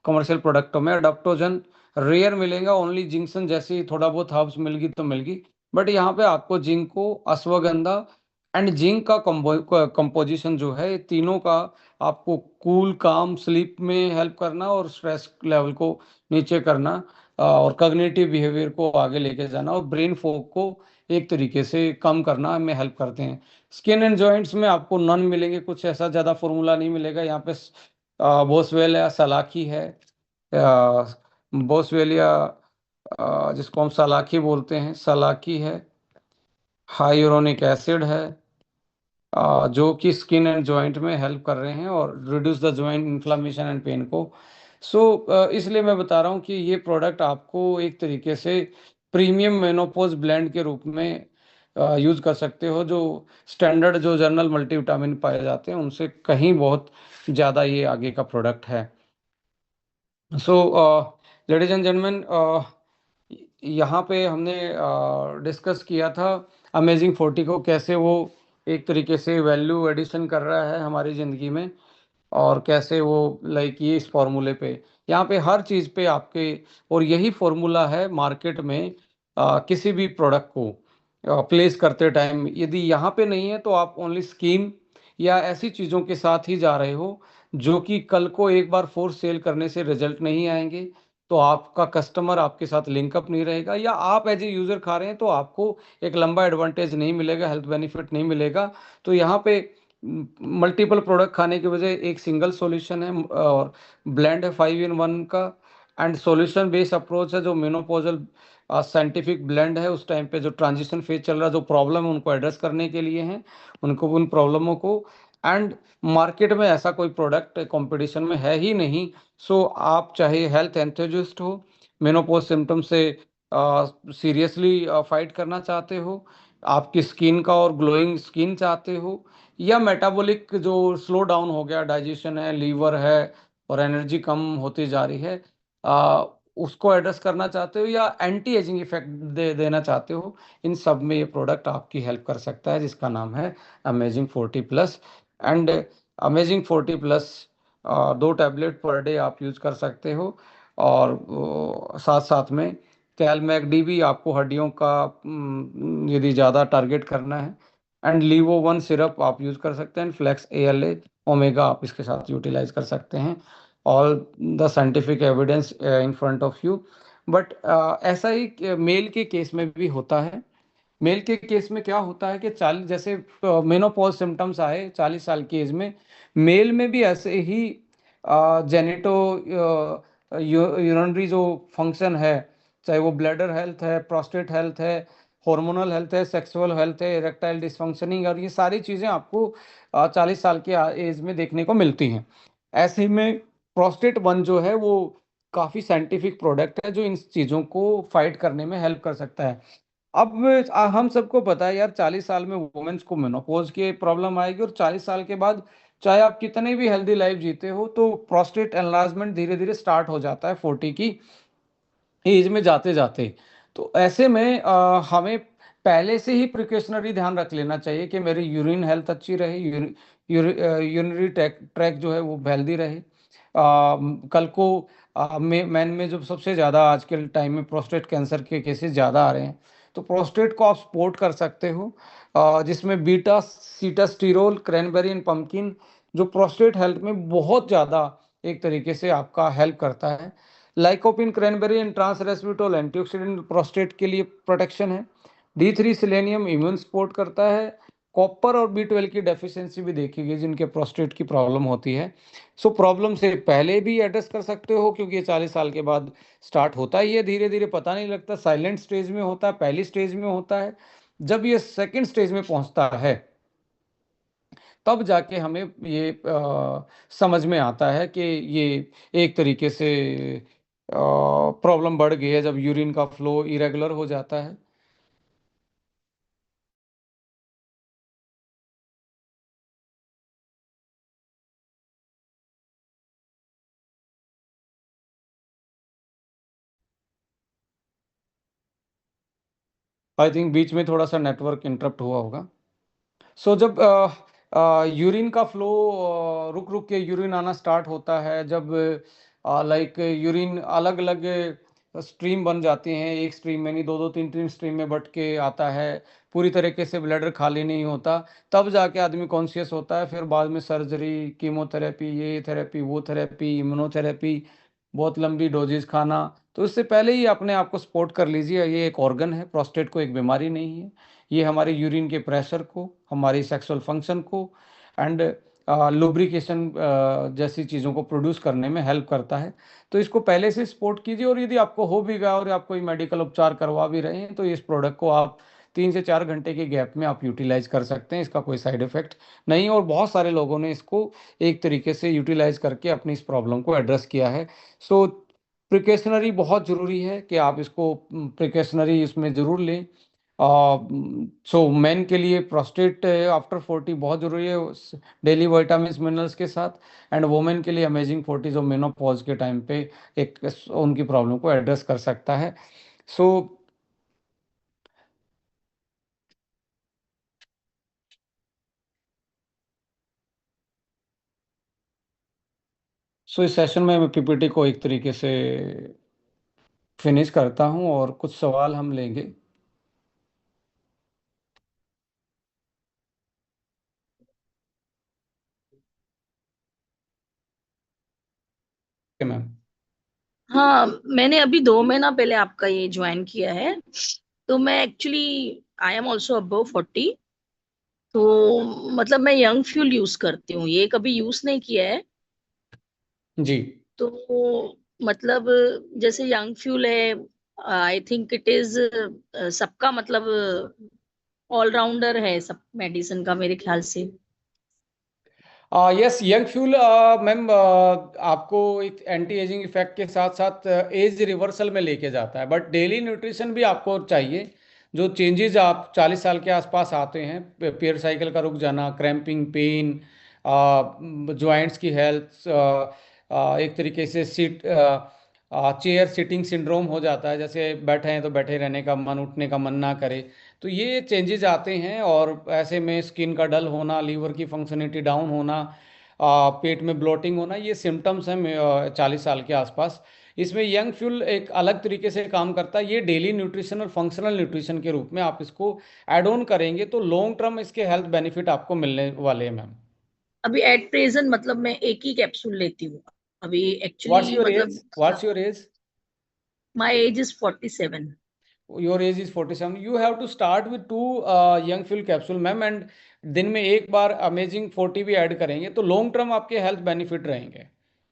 कमर्शियल प्रोडक्टों में अडेप्टोजन रेयर मिलेगा। ओनली जिंक्सन जैसी थोड़ा बहुत हर्ब्स मिलगी तो मिलगी। बट यहाँ पे आपको जिंको, अश्वगंधा एंड जिंक का कंपोजिशन जो है, ये तीनों का आपको कूल काम स्लीप में हेल्प करना और स्ट्रेस लेवल को नीचे करना, और कग्निटिव बिहेवियर को आगे लेके जाना और ब्रेन फॉग को एक तरीके से कम करना में हेल्प करते हैं। स्किन एंड जॉइंट्स में आपको नन मिलेंगे, कुछ ऐसा ज़्यादा फॉर्मूला नहीं मिलेगा यहाँ पे। बोसवेल या सलाखी है, बोसवेल या जिसको हम सलाखी बोलते हैं, सलाखी है, हाइयूरोनिक एसिड है, जो कि स्किन एंड जॉइंट में हेल्प कर रहे हैं और reduce the joint inflammation and pain को। सो इसलिए मैं बता रहा हूँ कि ये प्रोडक्ट आपको एक तरीके से प्रीमियम मेनोपोज ब्लेंड के रूप में यूज़ कर सकते हो, जो स्टैंडर्ड जो जर्नल मल्टीविटामिन पाए जाते हैं उनसे कहीं बहुत ज़्यादा ये आगे का प्रोडक्ट है। सो लेडीज एंड जेंटलमैन, यहाँ पे हमने डिस्कस किया था अमेजिंग 40 को, कैसे वो एक तरीके से वैल्यू एडिशन कर रहा है हमारी ज़िंदगी में, और कैसे वो लाइक ये इस फॉर्मूले पे, यहाँ पे हर चीज़ पे आपके, और यही फॉर्मूला है मार्केट में किसी भी प्रोडक्ट को प्लेस करते टाइम। यदि यहाँ पे नहीं है तो आप ओनली स्कीम या ऐसी चीज़ों के साथ ही जा रहे हो जो कि कल को एक बार फोर्स सेल करने से रिजल्ट नहीं आएंगे, तो आपका कस्टमर आपके साथ लिंकअप नहीं रहेगा, या आप एज ए यूज़र खा रहे हैं तो आपको एक लंबा एडवांटेज नहीं मिलेगा, हेल्थ बेनिफिट नहीं मिलेगा। तो यहाँ पे मल्टीपल प्रोडक्ट खाने की वजह एक सिंगल सॉल्यूशन है, और ब्लेंड है 5 in 1 का, एंड सॉल्यूशन बेस्ड अप्रोच है जो मेनोपोजल साइंटिफिक ब्लेंड है। उस टाइम पे जो ट्रांजिशन फेज चल रहा है, जो प्रॉब्लम है उनको एड्रेस करने के लिए हैं, उनको उन प्रॉब्लमों को। एंड मार्केट में ऐसा कोई प्रोडक्ट कंपटीशन में है ही नहीं। सो आप चाहे हेल्थ एंथुजिस्ट हो, मेनोपोज सिम्टम से सीरियसली फाइट करना चाहते हो, आपकी स्किन का और ग्लोइंग स्किन चाहते हो, या मेटाबॉलिक जो स्लो डाउन हो गया, डाइजेशन है, लीवर है और एनर्जी कम होती जा रही है, आ, उसको एड्रेस करना चाहते हो, या एंटी एजिंग इफेक्ट देना चाहते हो, इन सब में ये प्रोडक्ट आपकी हेल्प कर सकता है, जिसका नाम है amazing 40+। And amazing 40+, 2 tablet per day आप यूज कर सकते हो। और साथ साथ में कैलमैक-डी भी आपको हड्डियों का यदि ज़्यादा टारगेट करना है, एंड लीवो 1 सिरप आप यूज़ कर सकते हैं, फ्लेक्स ALA ओमेगा आप इसके साथ यूटिलाइज कर सकते हैं। All the scientific evidence in front of you. But ऐसा ही मेल के केस में भी होता है। मेल के केस में क्या होता है कि 40 जैसे मेनोपॉज सिम्टम्स आए 40 साल की एज में, मेल में भी ऐसे ही जेनेटो यूरिनरी जो फंक्शन है चाहे वो ब्लैडर हेल्थ है, प्रोस्टेट हेल्थ है, हार्मोनल हेल्थ है, सेक्सुअल हेल्थ है, इरेक्टाइल डिसफंक्शनिंग, और ये सारी चीज़ें आपको 40 साल के एज में देखने को मिलती हैं। ऐसे में प्रोस्टेट वन जो है वो काफ़ी साइंटिफिक प्रोडक्ट है जो इन चीज़ों को फाइट करने में हेल्प कर सकता है। अब हम सबको पता है यार, 40 साल में वुमेन्स को मेनोपॉज की प्रॉब्लम आएगी, और 40 साल के बाद चाहे आप कितने भी हेल्दी लाइफ जीते हो तो प्रोस्टेट एनलार्जमेंट धीरे धीरे स्टार्ट हो जाता है 40 की एज में जाते जाते। तो ऐसे में हमें पहले से ही प्रिकॉशनरी ध्यान रख लेना चाहिए कि मेरी यूरिन हेल्थ अच्छी रहे, यूरिनरी ट्रैक जो है वो हेल्दी रहे। कल को मैन में जो सबसे ज़्यादा आज के टाइम में प्रोस्टेट कैंसर के केसेस ज़्यादा आ रहे हैं, तो प्रोस्टेट को आप सपोर्ट कर सकते हो, जिसमें बीटा सीटास्टिरोल, क्रैनबेरी एंड पम्पकिन, जो प्रोस्टेट हेल्थ में बहुत ज़्यादा एक तरीके से आपका हेल्प करता है। Lycopene, cranberry and trans resveratrol antioxidant prostate के लिए प्रोटेक्शन है। D3 सेलेनियम इम्यून सपोर्ट करता है। कॉपर और B12 की डेफिशिएंसी भी देखी गई जिनके प्रोस्टेट की प्रॉब्लम होती है। सो प्रॉब्लम से पहले भी एड्रेस कर सकते हो, क्योंकि ये 40 साल के बाद स्टार्ट होता ही है धीरे धीरे, पता नहीं लगता, साइलेंट स्टेज में होता है, पहली स्टेज में होता है। जब ये सेकंड स्टेज में पहुंचता है तब जाके हमें ये समझ में आता है कि ये एक तरीके से प्रॉब्लम बढ़ गई है, जब यूरिन का फ्लो इरेगुलर हो जाता है। आई थिंक बीच में थोड़ा सा नेटवर्क इंटरप्ट हुआ होगा। सो जब यूरिन का फ्लो रुक रुक के यूरिन आना स्टार्ट होता है, जब लाइक यूरिन अलग अलग स्ट्रीम बन जाती हैं, एक स्ट्रीम में नहीं, दो दो तीन तीन स्ट्रीम में बट के आता है, पूरी तरीके से ब्लैडर खाली नहीं होता, तब जाके आदमी कॉन्शियस होता है। फिर बाद में सर्जरी, कीमोथेरेपी, ये थेरेपी, वो थेरेपी, इम्यूनोथेरेपी, बहुत लंबी डोजेज खाना। तो इससे पहले ही अपने आप को सपोर्ट कर लीजिए, ये एक ऑर्गन है, प्रोस्टेट को एक बीमारी नहीं है। ये हमारे यूरिन के प्रेशर को, हमारी सेक्सुअल फंक्शन को एंड लुब्रिकेशन जैसी चीज़ों को प्रोड्यूस करने में हेल्प करता है। तो इसको पहले से सपोर्ट कीजिए, और यदि आपको हो भी गया और आप कोई मेडिकल उपचार करवा भी रहे हैं तो इस प्रोडक्ट को आप 3 से 4 घंटे के गैप में आप यूटिलाइज कर सकते हैं, इसका कोई साइड इफेक्ट नहीं। और बहुत सारे लोगों ने इसको एक तरीके से यूटिलाइज करके अपनी इस प्रॉब्लम को एड्रेस किया है। सो प्रिकॉशनरी बहुत ज़रूरी है कि आप इसको प्रिकॉशनरी इसमें ज़रूर लें। सो मेन के लिए प्रोस्टेट आफ्टर 40 बहुत ज़रूरी है, डेली विटामिन मिनरल्स के साथ। एंड वुमेन के लिए अमेजिंग 40 जो मेनोपॉज के टाइम पे एक उनकी प्रॉब्लम को एड्रेस कर सकता है। सो इस सेशन में मैं पीपीटी को एक तरीके से फिनिश करता हूँ, और कुछ सवाल हम लेंगे। मैम।
हाँ, मैंने अभी 2 महीना पहले आपका ये ज्वाइन किया है। तो मैं actually I am also above 40। तो मतलब मैं यंग फ्यूल यूज करती हूँ, ये कभी यूज नहीं किया है।
जी।
तो मतलब जैसे यंग फ्यूल है, आई थिंक इट इज सबका मतलब ऑलराउंडर है सब मेडिसिन का मेरे ख्याल से।
यस, यंग फ्यूल मैम आपको एक एंटी एजिंग इफेक्ट के साथ साथ एज रिवर्सल में लेके जाता है, बट डेली न्यूट्रिशन भी आपको चाहिए। जो चेंजेस आप 40 साल के आसपास आते हैं, पीरियड साइकिल का रुक जाना, क्रैम्पिंग, पेन, जॉइंट्स की हेल्थ, एक तरीके से चेयर सिटिंग सिंड्रोम हो जाता है, जैसे बैठे हैं तो बैठे रहने का मन, उठने का मन ना करे। तो ये चेंजेस आते हैं, और ऐसे में स्किन का डल होना, लीवर की फंक्शनलिटी डाउन होना, पेट में ब्लोटिंग होना, ये सिम्टम्स हैं 40 साल के आसपास। इसमें यंग फ्यूल एक अलग तरीके से काम करता है, ये डेली न्यूट्रिशन और फंक्शनल न्यूट्रिशन के रूप में आप इसको ऐड ऑन करेंगे तो लॉन्ग टर्म इसके हेल्थ बेनिफिट आपको मिलने वाले हैं मैम।
अभी एट प्रेजेंट मतलब मैं एक ही कैप्सूल लेती हूँ अभी
व्हाट्स
एक्चुअली
योर एज?
मतलब।
What's your age?
My age is 47।
Your age is 47। You have to start with 2 young fuel capsule ma'am, and दिन में एक बार अमेजिंग 40 भी ऐड करेंगे तो लॉन्ग टर्म आपके हेल्थ बेनिफिट रहेंगे।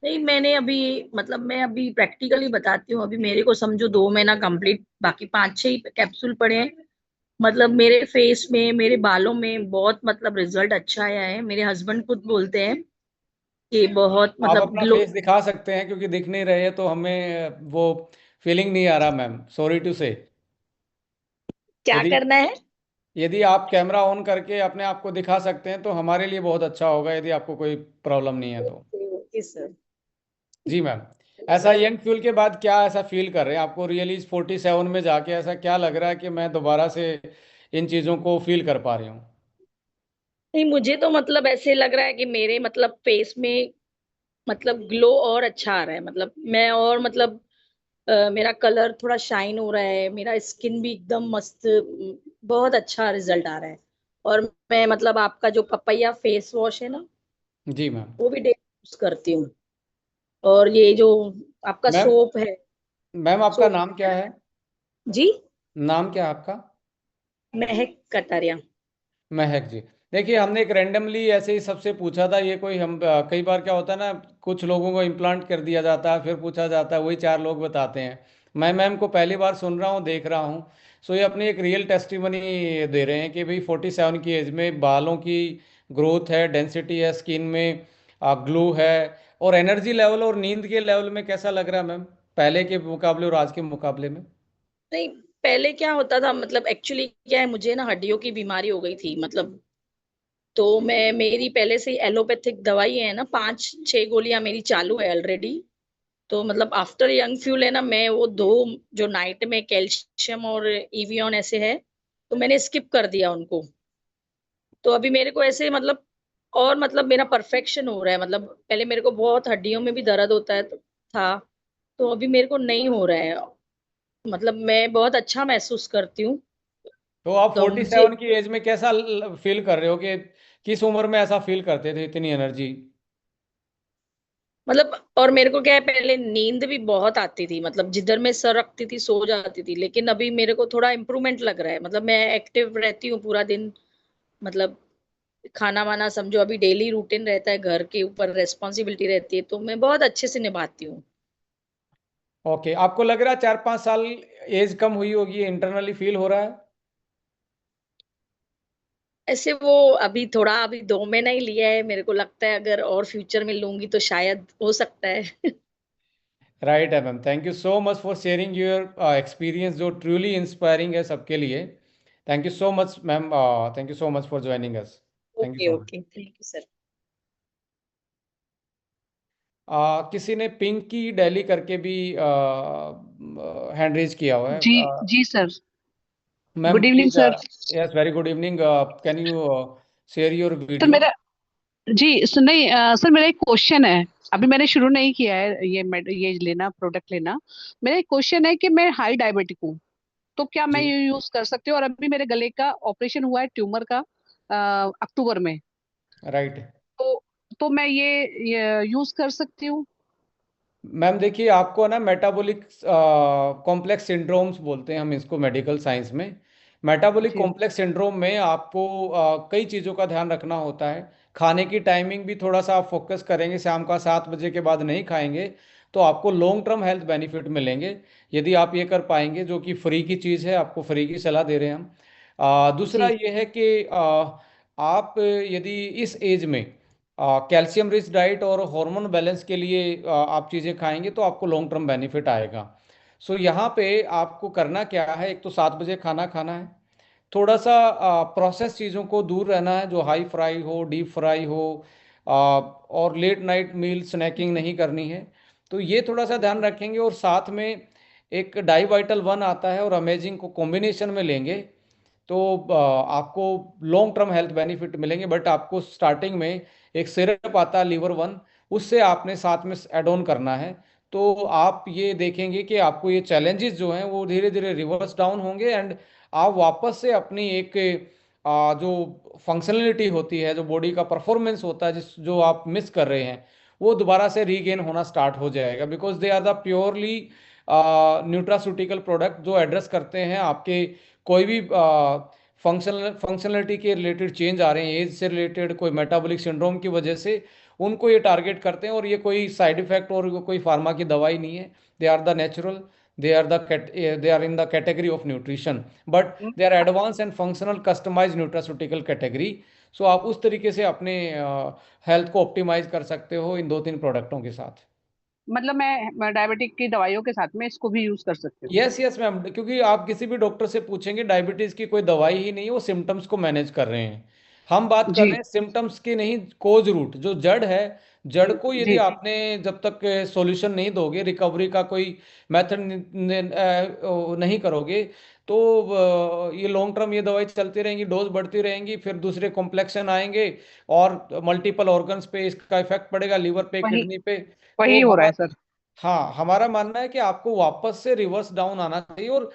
नहीं, मैंने अभी मतलब मैं अभी प्रैक्टिकली बताती हूँ। अभी मेरे को समझो 2 महीना कंप्लीट, बाकी 5-6 ही कैप्सूल पड़े हैं। मतलब मेरे फेस में, मेरे बालों में बहुत मतलब रिजल्ट अच्छा आया है। मेरे हस्बैंड खुद बोलते हैं कि बहुत
आप
मतलब
अपना
ग्लो।
फेस दिखा सकते हैं, क्योंकि दिख नहीं रहे तो हमें वो फीलिंग नहीं आ रहा मैम, सॉरी टू से।
क्या
यदि
करना है?
यदि आप कैमरा ऑन करके अपने आप को दिखा सकते हैं तो हमारे लिए बहुत अच्छा होगा, यदि आपको कोई प्रॉब्लम नहीं है तो।
Okay okay sir.
जी मैम। ऐसा यंग फ्यूल के बाद क्या ऐसा फील कर रहे हैं आपको, रियली 47 में जाके ऐसा क्या लग रहा है कि मैं दोबारा से इन चीज़ों को फील कर पा रही हूँ?
नहीं, मुझे तो मतलब ऐसे लग रहा है कि मेरे मतलब फेस में मतलब ग्लो और अच्छा आ रहा है। मतलब मैं और मतलब मेरा कलर थोड़ा शाइन हो रहा है, मेरा स्किन भी एकदम मस्त, बहुत अच्छा रिजल्ट आ रहा है। और मैं मतलब आपका जो पपैया फेस वॉश है ना,
जी मैम।
वो भी डेली यूज करती हूँ। और ये जो आपका
मैम,
सोप है,
मैम आपका
सोप
नाम क्या है?
जी,
नाम क्या है आपका?
महक कटारिया।
महक जी। देखिए, हमने एक रैंडमली ऐसे ही सबसे पूछा था, ये कोई हम कई बार क्या होता है ना, कुछ लोगों को इम्प्लांट कर दिया जाता है, फिर पूछा जाता है, वही चार लोग बताते हैं। मैं मैम को पहली बार सुन रहा हूँ, देख रहा हूँ। सो ये अपनी एक रियल टेस्टिमनी दे रहे हैं कि भाई 47 की एज में बालों की ग्रोथ है, डेंसिटी है स्किन में, ग्लो है, और एनर्जी लेवल और नींद के लेवल में कैसा लग रहा है मैम, पहले के मुकाबले और आज के मुकाबले में?
नहीं, पहले क्या होता था, मतलब एक्चुअली क्या है, मुझे ना हड्डियों की बीमारी हो गई थी। मतलब तो मैं, मेरी पहले से ही एलोपैथिक दवाई है ना, 5-6 गोलियां मेरी चालू है ऑलरेडी। तो मतलब आफ्टर यंग फ्यूल है ना, मैं वो दो जो नाइट में कैल्शियम और इवियन ऐसे है, तो मैंने स्किप कर दिया उनको। तो अभी मेरे को ऐसे मतलब और मतलब मेरा परफेक्शन हो रहा है। मतलब पहले मेरे को बहुत हड्डियों में भी दर्द होता है था, तो अभी मेरे को नहीं हो रहा है। मतलब मैं बहुत अच्छा महसूस करती हूँ।
तो आप
तो
फोर्टी
मुझे
सेवन की एज में कैसा फील कर रहे हो कि किस उम्र में ऐसा फील करते थे, इतनी एनर्जी?
मतलब, और मेरे को क्या है, पहले नींद भी बहुत आती थी। मतलब जिधर मैं सर रखती थी सो जाती थी, लेकिन अभी मेरे को थोड़ा इम्प्रूवमेंट लग रहा है। मतलब मैं एक्टिव रहती हूँ पूरा दिन। मतलब खाना वाना समझो, अभी डेली रूटीन रहता है, घर के ऊपर रेस्पॉन्सिबिलिटी रहती है, तो मैं बहुत अच्छे से निभाती हूँ।
ओके, आपको लग रहा है 4-5 साल एज कम हुई होगी, इंटरनली फील हो रहा है?
ऐसे वो अभी थोड़ा, अभी 2 महीना ही लिया है, मेरे को लगता है अगर और फ्यूचर में लूंगी तो शायद हो सकता है।
राइट है ma'am, thank you so much for sharing your experience, जो ट्रूली इंस्पायरिंग है सबके लिए। Thank you so much ma'am, thank you so much for joining us. Thank you
okay
so much.
Okay, thank you sir.
किसी ने Pinky daily करके भी hand raise किया हुआ है।
जी जी sir.
Ma'am
good evening
please.
Sir.
Yes, very good evening. Can you share your
sir
video?
मेरा जी नहीं सर, मेरा एक क्वेश्चन है। अभी मैंने शुरू नहीं किया है ये लेना, प्रोडक्ट लेना। मेरा एक क्वेश्चन है कि मैं हाई डायबिटिक हूँ, तो क्या मैं
जी।
ये यूज कर सकती हूँ? और अभी मेरे गले का ऑपरेशन हुआ है ट्यूमर का, अक्टूबर में।
राइट।
तो मैं ये यूज कर सकती हूँ?
मैम देखिए, आपको ना मेटाबॉलिक कॉम्प्लेक्स सिंड्रोम्स बोलते हैं हम इसको मेडिकल साइंस में। मेटाबॉलिक
जी
कॉम्प्लेक्स सिंड्रोम में आपको कई चीज़ों का ध्यान रखना होता है। खाने की टाइमिंग भी थोड़ा सा आप फोकस करेंगे, शाम का 7 बजे के बाद नहीं खाएंगे तो आपको लॉन्ग टर्म हेल्थ बेनिफिट मिलेंगे, यदि आप ये कर पाएंगे, जो कि फ्री की चीज़ है, आपको फ्री की सलाह दे रहे हैं हम। दूसरा
जी
ये है कि आप यदि इस एज में कैल्शियम रिच डाइट और हार्मोन बैलेंस के लिए आप चीज़ें खाएंगे तो आपको लॉन्ग टर्म बेनिफिट आएगा। सो यहाँ पे आपको करना क्या है, एक तो 7 बजे खाना खाना है, थोड़ा सा प्रोसेस चीज़ों को दूर रहना है, जो हाई फ्राई हो, डीप फ्राई हो, और लेट नाइट मील स्नैकिंग नहीं करनी है। तो ये थोड़ा सा ध्यान रखेंगे, और साथ में एक डाई वाइटल वन आता है और अमेजिंग को कॉम्बिनेशन में लेंगे तो आपको लॉन्ग टर्म हेल्थ बेनिफिट मिलेंगे। बट आपको स्टार्टिंग में एक सिरप आता है लीवर वन, उससे आपने साथ में एड ऑन करना है। तो आप ये देखेंगे कि आपको ये चैलेंजेस जो हैं वो धीरे धीरे रिवर्स डाउन होंगे, एंड आप वापस से अपनी एक जो फंक्शनलिटी होती है, जो बॉडी का परफॉर्मेंस होता है, जिस जो आप मिस कर रहे हैं, वो दोबारा से रीगेन होना स्टार्ट हो जाएगा, because they are the purely nutraceutical product जो एड्रेस करते हैं आपके कोई भी फंक्शनलिटी के रिलेटेड चेंज आ रहे हैं, एज से रिलेटेड, कोई मेटाबॉलिक सिंड्रोम की वजह से उनको ये टारगेट करते हैं। और ये कोई साइड इफेक्ट और कोई फार्मा की दवाई नहीं है। They are the natural, they are in the category of nutrition, but they are advance and functional customise nutraceutical category. So आप उस तरीके से अपने हेल्थ को ऑप्टिमाइज कर सकते हो इन 2-3 प्रोडक्टों के साथ।
मतलब मैं डायबिटिक की दवाइयों के साथ में इसको भी यूज कर सकती हूँ?
यस यस मैम, क्योंकि आप किसी भी डॉक्टर से पूछेंगे, डायबिटीज की कोई दवाई ही नहीं है, वो सिम्टम्स को मैनेज कर रहे हैं। हम बात कर रहे
जी
हैं सिम्टम्स की नहीं, कोज रूट जो जड़ है। जड़ को यदि
जी।
आपने जब तक सॉल्यूशन नहीं दोगे, रिकवरी का कोई मेथड नहीं करोगे, तो ये लॉन्ग टर्म ये दवाई चलती रहेंगी, डोज बढ़ती रहेंगी, फिर दूसरे कॉम्प्लेक्शन आएंगे और मल्टीपल ऑर्गन्स पे इसका इफेक्ट पड़ेगा, लीवर पे,
वही
किडनी पे।
वही
तो
हो रहा है
हमारा,
सर।
हाँ, हमारा मानना है कि आपको वापस से रिवर्स डाउन आना चाहिए। और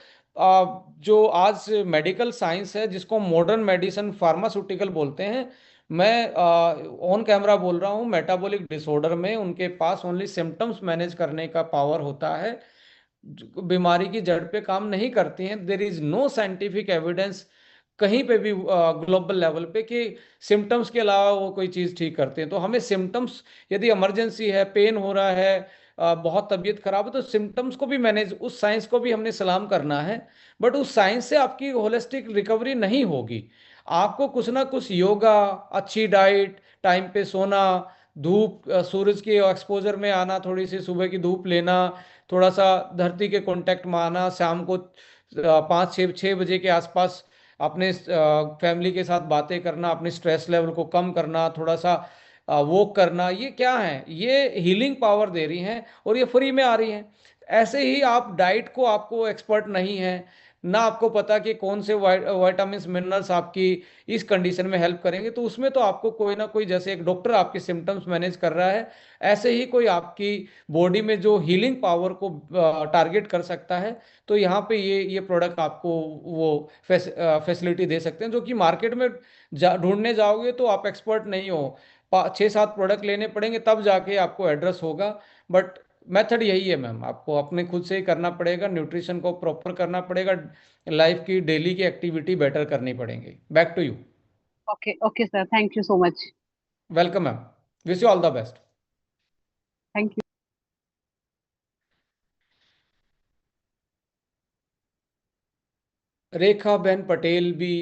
जो आज मेडिकल साइंस है, जिसको मॉडर्न मेडिसिन फार्मास्यूटिकल बोलते हैं, मैं ऑन कैमरा बोल रहा हूँ, मेटाबॉलिक डिसऑर्डर में उनके पास ओनली सिम्टम्स मैनेज करने का पावर होता है, बीमारी की जड़ पे काम नहीं करती हैं। There is no scientific evidence कहीं पे भी ग्लोबल लेवल पे कि सिम्टम्स के अलावा वो कोई चीज़ ठीक करते हैं। तो हमें सिम्टम्स, यदि इमरजेंसी है, पेन हो रहा है, बहुत तबीयत खराब है, तो सिम्टम्स को भी मैनेज, उस साइंस को भी हमने सलाम करना है। बट उस साइंस से आपकी होलिस्टिक रिकवरी नहीं होगी। आपको कुछ ना कुछ योगा, अच्छी डाइट, टाइम पे सोना, धूप, सूरज के एक्सपोजर में आना, थोड़ी सी सुबह की धूप लेना, थोड़ा सा धरती के कांटेक्ट में आना, शाम को 5-6 बजे के आसपास अपने फैमिली के साथ बातें करना, अपने स्ट्रेस लेवल को कम करना, थोड़ा सा वॉक करना, ये क्या है, ये हीलिंग पावर दे रही हैं और ये फ्री में आ रही हैं। ऐसे ही आप डाइट को, आपको एक्सपर्ट नहीं है ना, आपको पता कि कौन से वाइटामिन मिनरल्स आपकी इस कंडीशन में हेल्प करेंगे, तो उसमें तो आपको कोई ना कोई, जैसे एक डॉक्टर आपके सिम्टम्स मैनेज कर रहा है, ऐसे ही कोई आपकी बॉडी में जो हीलिंग पावर को टारगेट कर सकता है। तो यहाँ पे ये प्रोडक्ट आपको वो फैसिलिटी दे सकते हैं, जो कि मार्केट में ढूंढने जाओगे तो आप एक्सपर्ट नहीं हो, 6-7 प्रोडक्ट लेने पड़ेंगे, तब जाके आपको एड्रेस होगा। बट मेथड यही है मैम, आपको अपने खुद से ही करना पड़ेगा, न्यूट्रिशन को प्रॉपर करना पड़ेगा, लाइफ की डेली की एक्टिविटी बेटर करनी पड़ेंगी। Back to you.
Okay okay sir, thank you so much.
Welcome ma'am, wish you all the best.
Thank you.
Rekha बहन पटेल भी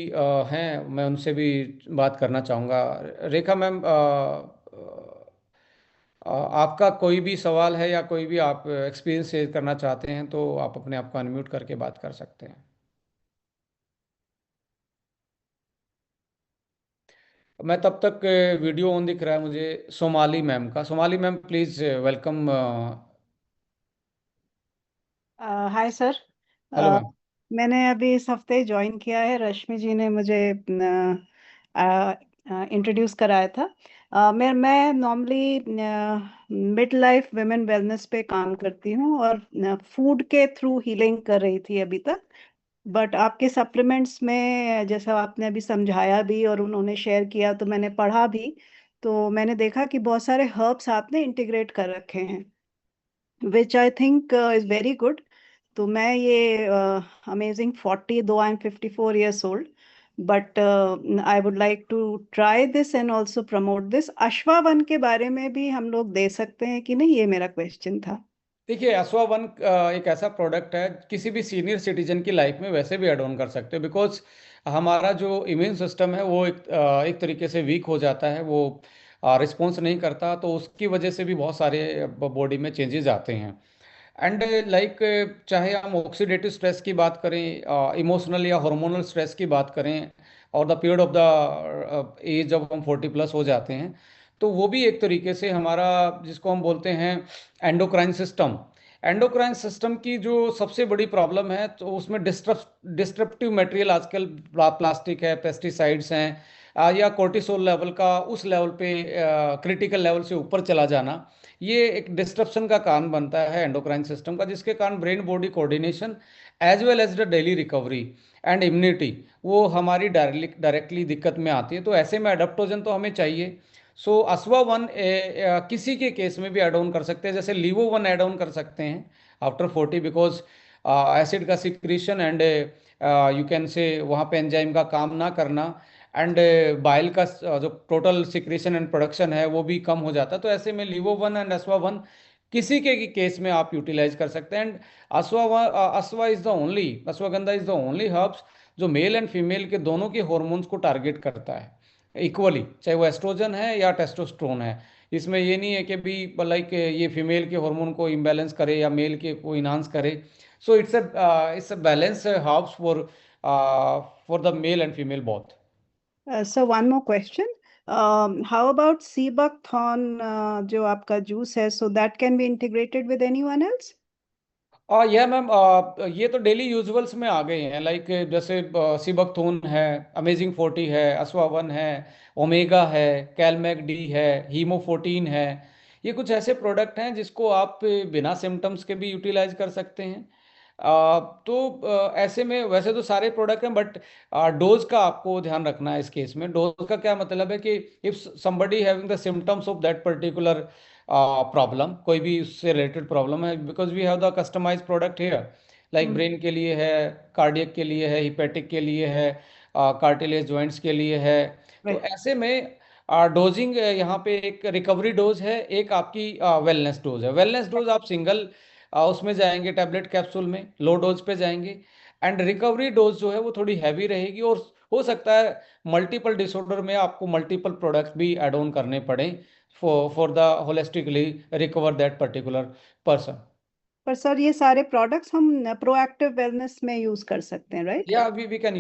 हैं, मैं उनसे भी बात करना चाहूँगा। रेखा मैम, आपका कोई भी सवाल है या कोई भी आप एक्सपीरियंस शेयर करना चाहते हैं, तो आप अपने आप को अनम्यूट करके बात कर सकते हैं। मैं तब तक, वीडियो ऑन दिख रहा है मुझे सोमाली मैम का। Somali ma'am please welcome.
Hi sir.
Hello ma'am.
मैंने अभी इस हफ्ते ज्वाइन किया है, रश्मि जी ने मुझे इंट्रोड्यूस कराया था। मैं normally mid life women wellness पे काम करती हूँ और फूड के थ्रू हीलिंग कर रही थी अभी तक। बट आपके सप्लीमेंट्स में, जैसा आपने अभी समझाया भी और उन्होंने शेयर किया, तो मैंने पढ़ा भी, तो मैंने देखा कि बहुत सारे हर्ब्स आपने इंटीग्रेट कर रखे हैं, which I think is very good. तो मैं ये amazing 40, though I am 54 years old, but I would like to try this and also promote this. Ashwa one के बारे में भी हम लोग दे सकते हैं कि नहीं, ये मेरा क्वेश्चन था।
देखिए, अश्वावन एक ऐसा प्रोडक्ट है, किसी भी सीनियर सिटीजन की लाइफ में वैसे भी ऐड ऑन कर सकते हो, बिकॉज हमारा जो इम्यून सिस्टम है वो एक तरीके से वीक हो जाता है, वो रिस्पॉन्स नहीं करता, तो उसकी वजह से भी बहुत सारे बॉडी में चेंजेस आते हैं। एंड लाइक, चाहे हम ऑक्सीडेटिव स्ट्रेस की बात करें, इमोशनल या हार्मोनल स्ट्रेस की बात करें, और the period of the age जब हम 40+ हो जाते हैं, तो वो भी एक तरीके से हमारा, जिसको हम बोलते हैं एंडोक्राइन सिस्टम, एंडोक्राइन सिस्टम की जो सबसे बड़ी प्रॉब्लम है, तो उसमें डिस्ट्रप्टिव मटेरियल आजकल प्लास्टिक है, पेस्टिसाइड्स हैं, या कोर्टिसोल लेवल का उस लेवल पे, क्रिटिकल लेवल से ऊपर चला जाना, ये एक डिस्ट्रप्शन का कारण बनता है एंडोक्राइन सिस्टम का, जिसके कारण brain body coordination as well as the daily recovery and immunity, वो हमारी डायरेक्टली दिक्कत में आती है। तो ऐसे में अडेप्टोजन तो हमें चाहिए। सो अस्वा वन किसी के केस में भी ऐड ऑन कर सकते हैं, जैसे लीवो वन ऐड ऑन कर सकते हैं आफ्टर 40, बिकॉज एसिड का secretion and you can say वहाँ पे एंजाइम का काम ना करना, एंड बाइल का जो टोटल सिक्रेशन एंड प्रोडक्शन है वो भी कम हो जाता है। तो ऐसे में Livo one and Ashwa one किसी के केस में आप यूटिलाइज कर सकते हैं। And Ashwa is the only, Ashwagandha is the only herbs जो मेल एंड फीमेल के दोनों के हॉर्मोन्स को टारगेट करता है इक्वली, चाहे वो एस्ट्रोजन है या टेस्टोस्टेरोन है। इसमें ये नहीं है कि भी लाइक ये फीमेल के हार्मोन को इम्बैलेंस करे या मेल के को इन्हांस करे। So it's a balance herbs for the mail and female both.
So one more question. How about sea buckthorn, जो आपका जूस है, so that can be integrated with anyone else?
यह ma'am, ये तो daily यूजुअल्स में आ गए हैं, लाइक जैसे सिबकथून है, अमेजिंग 40 है, अस्वावन है, ओमेगा है, कैलमैक डी है, हीमोफोर्टीन है। ये कुछ ऐसे प्रोडक्ट हैं जिसको आप बिना सिम्टम्स के भी यूटिलाइज कर सकते हैं। ऐसे में वैसे तो सारे प्रोडक्ट हैं, बट डोज का आपको ध्यान रखना है। इस केस में डोज का क्या मतलब है कि if somebody having the symptoms of that particular problem, कोई भी उससे रिलेटेड प्रॉब्लम है, because we have the customize product here, like brain के लिए है, कार्डियक के लिए है, हिपेटिक के लिए है, कार्टिलेज जॉइंट्स के लिए है। तो
Right.
ऐसे में डोजिंग यहाँ पे एक रिकवरी डोज है, एक आपकी वेलनेस डोज है। वेलनेस डोज आप सिंगल उसमें जाएंगे, टैबलेट कैप्सूल में लो डोज पे जाएंगे, एंड रिकवरी डोज जो है वो थोड़ी हैवी रहेगी, और हो सकता है मल्टीपल डिसऑर्डर में आपको मल्टीपल प्रोडक्ट्स भी एड ऑन करने पड़े for the holistically recover that particular person.
पर सर ये सारे प्रोडक्ट्स हम प्रोएक्टिव वेलनेस में यूज कर सकते हैं, राइट?
या we can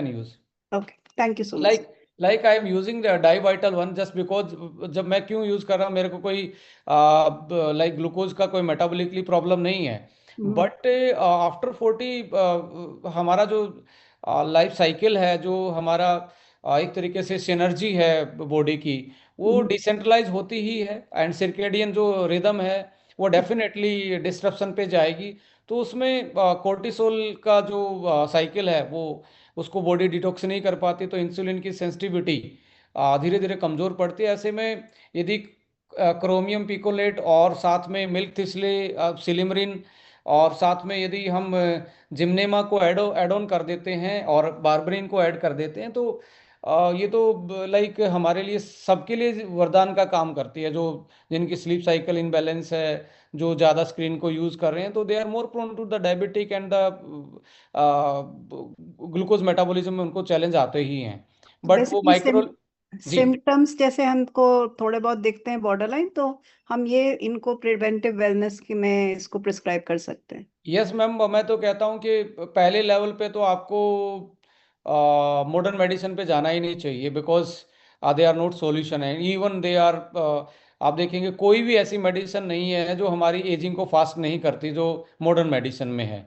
use
okay, thank you so much.
Like I am using die vital one just because, जब मैं क्यों यूज कर रहा हूँ, मेरे को कोई लाइक ग्लूकोज का कोई मेटाबॉलिकली प्रॉब्लम नहीं है, बट आफ्टर 40 हमारा जो लाइफ साइकिल है, जो हमारा एक तरीके से सिनर्जी है बॉडी की, वो डिसेंट्रलाइज होती ही है, एंड सर्केडियन जो रिदम है वो डेफिनेटली डिस्ट्रप्शन पे जाएगी। तो उसमें कोर्टिसोल का जो साइकिल है वो उसको बॉडी डिटॉक्स नहीं कर पाती, तो इंसुलिन की सेंसिटिविटी धीरे धीरे कमज़ोर पड़ती है। ऐसे में यदि क्रोमियम पिकोलेट और साथ में मिल्क थिस्ले, सिलिमरिन, और साथ में यदि हम जिम्नेमा को ऐड ऑन कर देते हैं और बार्बरिन को ऐड कर देते हैं, तो ये तो लाइक हमारे लिए सबके लिए वरदान का काम करती है। जो जिनकी स्लीप साइकिल इनबैलेंस है, जो ज़्यादा स्क्रीन को यूज़ कर रहे हैं, तो they are more prone to the diabetic and the glucose metabolism में उनको चैलेंज आते ही हैं। बट वो माइक्रो, जी
सिम्टम्स जैसे हमको थोड़े बहुत दिखते हैं बॉर्डर तो हम ये इनको प्रिवेंटिव वेलनेस की में इसको प्रिस्क्राइब कर सकते हैं।
यस मैम, मैं तो कहता हूँ कि पहले लेवल पे तो आपको मॉडर्न मेडिसिन पे जाना ही नहीं चाहिए, because they are not solution है, इवन दे आर, आप देखेंगे कोई भी ऐसी मेडिसिन नहीं है जो हमारी एजिंग को फास्ट नहीं करती जो मॉडर्न मेडिसिन में है।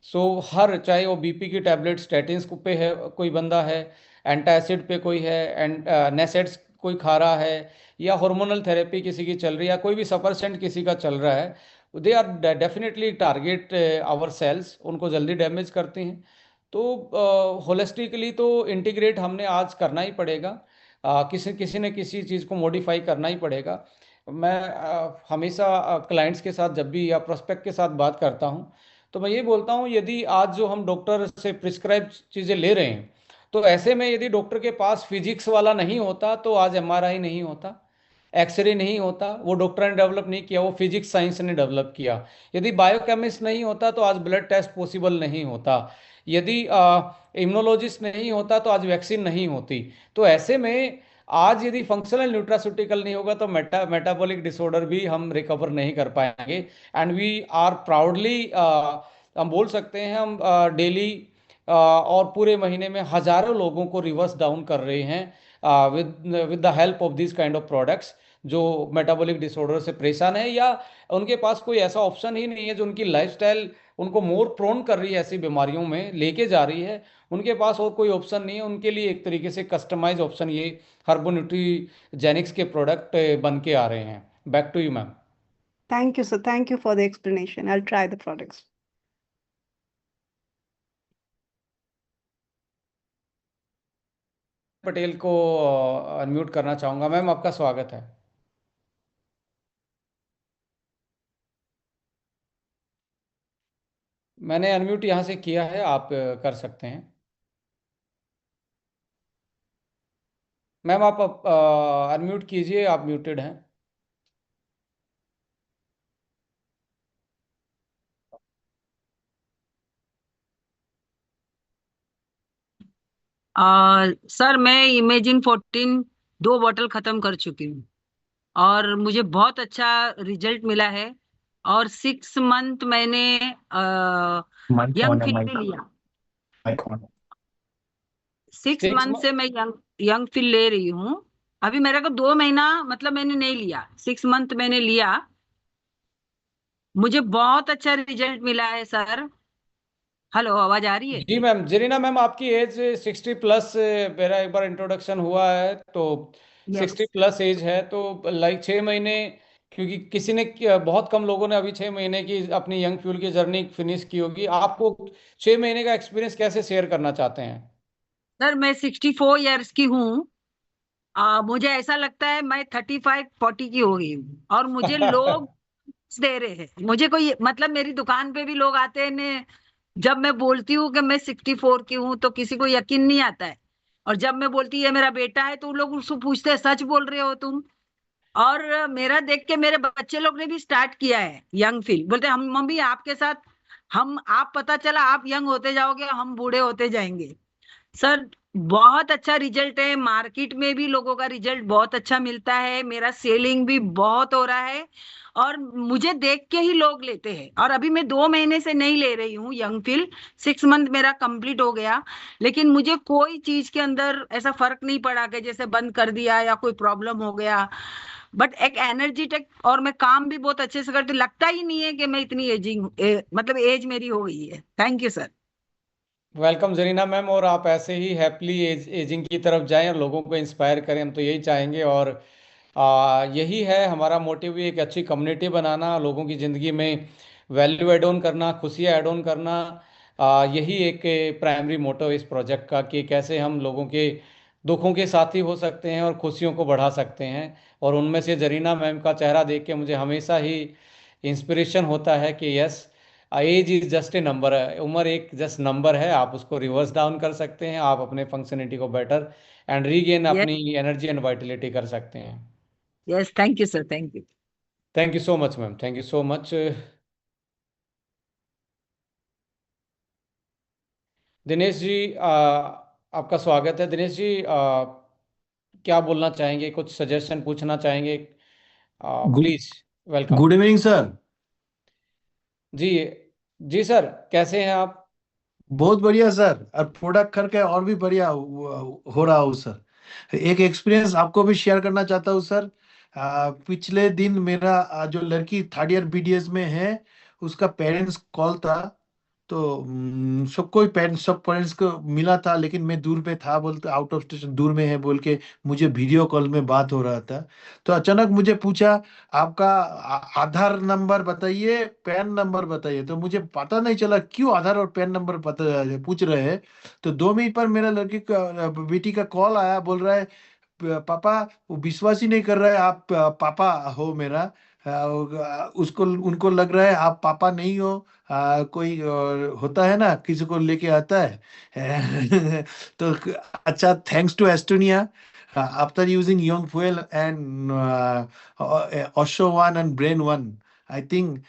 सो हर, चाहे वो बीपी की टैबलेट स्टैटिन्स पे है कोई बंदा है, एंटासिड पे कोई है, एंड नेसेड्स कोई खा रहा है, या हार्मोनल थेरेपी किसी की चल रही है, या कोई भी सपरसेंट किसी का चल रहा है, they are definitely target our cells, उनको जल्दी डैमेज करती हैं। तो होलिस्टिकली तो इंटीग्रेट हमने आज करना ही पड़ेगा, किसी किसी न किसी चीज़ को मॉडिफाई करना ही पड़ेगा। मैं हमेशा क्लाइंट्स के साथ जब भी या प्रोस्पेक्ट के साथ बात करता हूँ, तो मैं ये बोलता हूँ, यदि आज जो हम डॉक्टर से प्रिस्क्राइब चीज़ें ले रहे हैं, तो ऐसे में यदि डॉक्टर के पास फिजिक्स वाला नहीं होता तो आज एमआरआई नहीं होता, एक्सरे नहीं होता, वो डॉक्टर ने डेवलप नहीं किया, वो फिजिक्स साइंस ने डेवलप किया। यदि बायोकेमिस्ट नहीं होता तो आज ब्लड टेस्ट पॉसिबल नहीं होता, यदि इम्यूनोलॉजिस्ट नहीं होता तो आज वैक्सीन नहीं होती। तो ऐसे में आज यदि फंक्शनल न्यूट्रास्यूटिकल नहीं होगा तो मेटाबॉलिक डिसऑर्डर भी हम रिकवर नहीं कर पाएंगे। एंड वी आर प्राउडली, हम बोल सकते हैं, हम डेली और पूरे महीने में हजारों लोगों को रिवर्स डाउन कर रहे हैं with the help of this kind of products, जो मेटाबॉलिक डिसऑर्डर से परेशान है, या उनके पास कोई ऐसा ऑप्शन ही नहीं है, जो उनकी लाइफस्टाइल उनको मोर प्रोन कर रही है, ऐसी बीमारियों में लेके जा रही है। उनके पास और कोई ऑप्शन नहीं है, उनके लिए एक तरीके से कस्टमाइज ऑप्शन ये हर्बोन्यूट्रीजेनिक्स के प्रोडक्ट बन के आ रहे हैं। Back to you ma'am.
Thank you sir, thank you for the explanation. I will try the products.
Patel को अनम्यूट करना चाहूंगा। मैम, आपका स्वागत है। मैंने अनम्यूट यहाँ से किया है, आप कर सकते हैं। मैम आप अनम्यूट कीजिए, आप म्यूटेड हैं।
सर मैं इमेजिन 14 2 बॉटल खत्म कर चुकी हूँ और मुझे बहुत अच्छा रिजल्ट मिला है। और 6 मंथ मैंने
माइक
यंग
ऑन है,
फिल
माइक
ले लिया।
Mic on.
6
सिक्स
मंथ से मैं यंग फिल ले रही हूँ। अभी मेरे को 2 महीना मतलब मैंने नहीं लिया, 6 मंथ मैंने लिया। मुझे बहुत अच्छा रिजल्ट मिला है सर। हेलो, आवाज आ रही है?
जी मैम, जरीना मैम आपकी एज 60+, मेरा एक बार इंट्रोडक्शन हुआ है तो
यस
60+ एज है, तो लाइक 6 महीने, क्योंकि किसी ने बहुत कम लोगों ने अभी 6 महीने की अपनी यंग फ्यूल की जर्नी फिनिश की होगी। आपको 6 महीने का एक्सपीरियंस कैसे शेयर करना चाहते हैं?
सर, मैं 64 ईयर्स की हूँ। मुझे ऐसा लगता है मैं 35-40 की हो गई हूँ और मुझे लोग दे रहे हैं। मुझे कोई मतलब मेरी दुकान पे भी लोग आते हैं ने, जब मैं बोलती हूँ कि मैं 64 की हूँ तो किसी को यकीन नहीं आता है। और जब मैं बोलती है मेरा बेटा है तो लोग उसको पूछते हैं सच बोल रहे हो तुम? और मेरा देख के मेरे बच्चे लोग ने भी स्टार्ट किया है यंग फील। बोलते हैं हम मम्मी आपके साथ हम आप पता चला आप यंग होते जाओगे, हम बूढ़े होते जाएंगे। सर, बहुत अच्छा रिजल्ट है। मार्केट में भी लोगों का रिजल्ट बहुत अच्छा मिलता है, मेरा सेलिंग भी बहुत हो रहा है और मुझे देख के ही लोग लेते हैं। और अभी मैं 2 महीने से नहीं ले रही हूँ यंग फिल, 6 मंथ मेरा कंप्लीट हो गया। लेकिन मुझे कोई चीज के अंदर ऐसा फर्क नहीं पड़ा कि जैसे बंद कर दिया या कोई प्रॉब्लम हो गया। बट एक एनर्जेटिक, और मैं काम भी बहुत अच्छे से करती, लगता ही नहीं है कि मैं इतनी एजिंग मतलब एज मेरी हो गई है। Thank you sir.
Welcome Zarina ma'am, और आप ऐसे ही हैप्पीली एजिंग की तरफ जाएं और लोगों को इंस्पायर करें, हम तो यही चाहेंगे। और यही है हमारा मोटिव भी, एक अच्छी कम्युनिटी बनाना, लोगों की ज़िंदगी में वैल्यू एड ऑन करना, खुशियाँ एड ऑन करना। यही एक प्राइमरी मोटिव इस प्रोजेक्ट का, कि कैसे हम लोगों के दुखों के साथी हो सकते हैं और खुशियों को बढ़ा सकते हैं। और उनमें से जरीना मैम का चेहरा देख के मुझे हमेशा ही इंस्पिरेशन होता है कि yes, age is just a number है, उम्र एक जस्ट नंबर है। आप उसको रिवर्स डाउन कर सकते हैं, आप अपने फंक्शनलिटी को बेटर एंड रीगेन
यस,
अपनी एनर्जी एंड वाइटलिटी कर सकते हैं।
Yes, thank you sir, thank you.
Thank you so much ma'am, thank you so much. Dinesh ji, आपका स्वागत है। दिनेश जी, क्या बोलना चाहेंगे, कुछ सजेशन पूछना चाहेंगे? Please, welcome.
Good evening sir.
जी, जी सर, कैसे हैं आप?
बहुत बढ़िया सर, और प्रोडक्ट करके और भी बढ़िया हो रहा हूँ सर। एक एक्सपीरियंस आपको भी शेयर करना चाहता हूँ सर। पिछले दिन मेरा जो लड़की थर्ड ईयर बीडीएस में है, उसका पेरेंट्स कॉल था। तो सब पेरेंट्स को मिला था, लेकिन मैं दूर पे था, बोलते आउट ऑफ स्टेशन दूर में है बोल के मुझे वीडियो कॉल में बात हो रहा था। तो अचानक मुझे पूछा, आपका आधार नंबर बताइए, पैन नंबर बताइए। तो मुझे पता नहीं चला क्यों आधार और पैन नंबर पता पूछ रहे हैं। तो 2 मिनट पर मेरा लड़की का बेटी का कॉल आया, बोल रहा है पापा, वो विश्वास ही नहीं कर रहा है आप पापा हो मेरा। उसको उनको लग रहा है आप पापा नहीं हो। कोई होता है ना, किसी को लेके आता है। तो अच्छा, thanks to Estonia, after using young fuel and Osho one and brain one, I think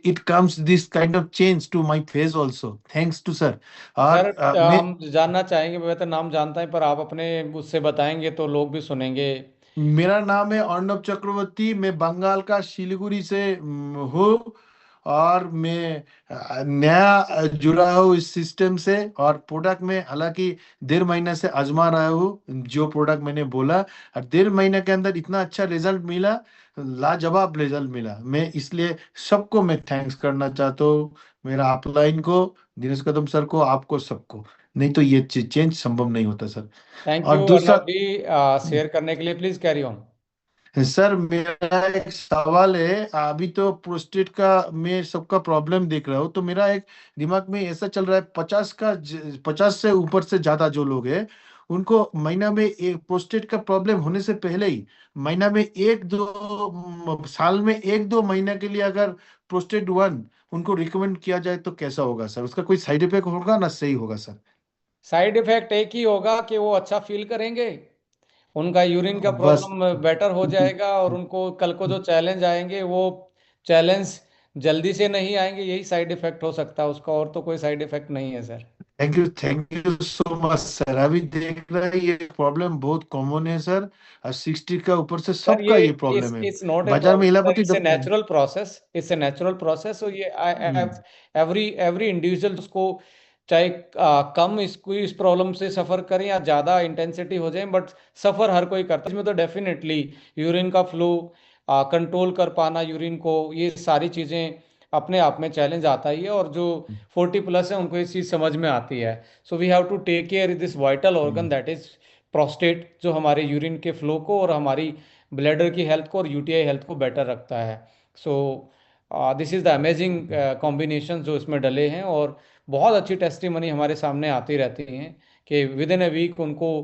it comes this kind of change to my face also. Thanks to sir.
Sir,
और मैं
हम जानना चाहेंगे, मैं तो नाम जानता हूं पर आप अपने उससे बताएंगे तो लोग भी सुनेंगे।
मेरा नाम है अर्णव चक्रवर्ती, मैं बंगाल का सिलीगुड़ी से हूँ। और मैं नया जुड़ा हूँ इस सिस्टम से, और प्रोडक्ट में हालांकि 1.5 महीने से आजमा रहा हूँ जो प्रोडक्ट मैंने बोला। और 1.5 महीने के अंदर इतना अच्छा रिजल्ट मिला, लाजवाब रिजल्ट मिला। मैं इसलिए सबको मैं थैंक्स करना चाहता हूँ, मेरा अपलाइन को, दिनेश कदम सर को, आपको सबको। नहीं तो ये चेंज संभव नहीं होता सर।
थैंक
और
यू
दूसरा
अर्नब जी, शेयर करने के लिए। Please carry on.
सर, मेरा एक सवाल है। अभी तो प्रोस्टेट का मैं सबका प्रॉब्लम देख रहा हूँ, तो मेरा एक दिमाग में ऐसा चल रहा है, 50 से ऊपर से ज्यादा जो लोग हैं, उनको महीना में एक प्रोस्टेट का प्रॉब्लम होने से पहले ही महीना में 1-2 साल में 1-2 महीना के लिए अगर प्रोस्टेट 1 उनको रिकमेंड किया जाए तो कैसा होगा सर? उसका कोई साइड इफेक्ट होगा ना, सही होगा सर?
साइड इफेक्ट एक ही होगा कि वो अच्छा फील करेंगे, उनका यूरिन का
बस।
प्रॉब्लम बेटर हो जाएगा, और उनको कल को जो चैलेंज आएंगे वो चैलेंज जल्दी से नहीं आएंगे। यही साइड इफेक्ट हो सकता है उसका, और तो कोई साइड इफेक्ट नहीं है sir.
Thank you so much sir. अभी देख रहे हैं ये प्रॉब्लम बहुत कॉमन है सर, और 60 का ऊपर से
सर
सबका ये
इस
प्रॉब्लम है।
इट्स नॉट ए
बाजार में
प्रॉब्लम सर,
इलायची
it's a
doctor.
Natural process, it's a natural process. तो ये एवरी एवरी इंडिविजुअल उसको, चाहे कम इसको इस प्रॉब्लम से सफर करें या ज्यादा इंटेंसिटी हो जाए, बट सफर हर कोई करता है इसमें। तो डेफिनेटली यूरिन का फ्लो कंट्रोल कर पाना, यूरिन को, ये सारी चीजें अपने आप में चैलेंज आता ही है। और जो 40 प्लस है उनको ये चीज समझ में आती है। So we have to take care this vital organ that is prostate, जो हमारे यूरिन के फ्लो को और हमारी ब्लैडर की हेल्थ को और यूटीआई हेल्थ को बेटर रखता है। So this is the amazing combination जो इसमें डले हैं, और बहुत अच्छी टेस्टिमनी हमारे सामने आती रहती हैं कि विद इन ए वीक उनको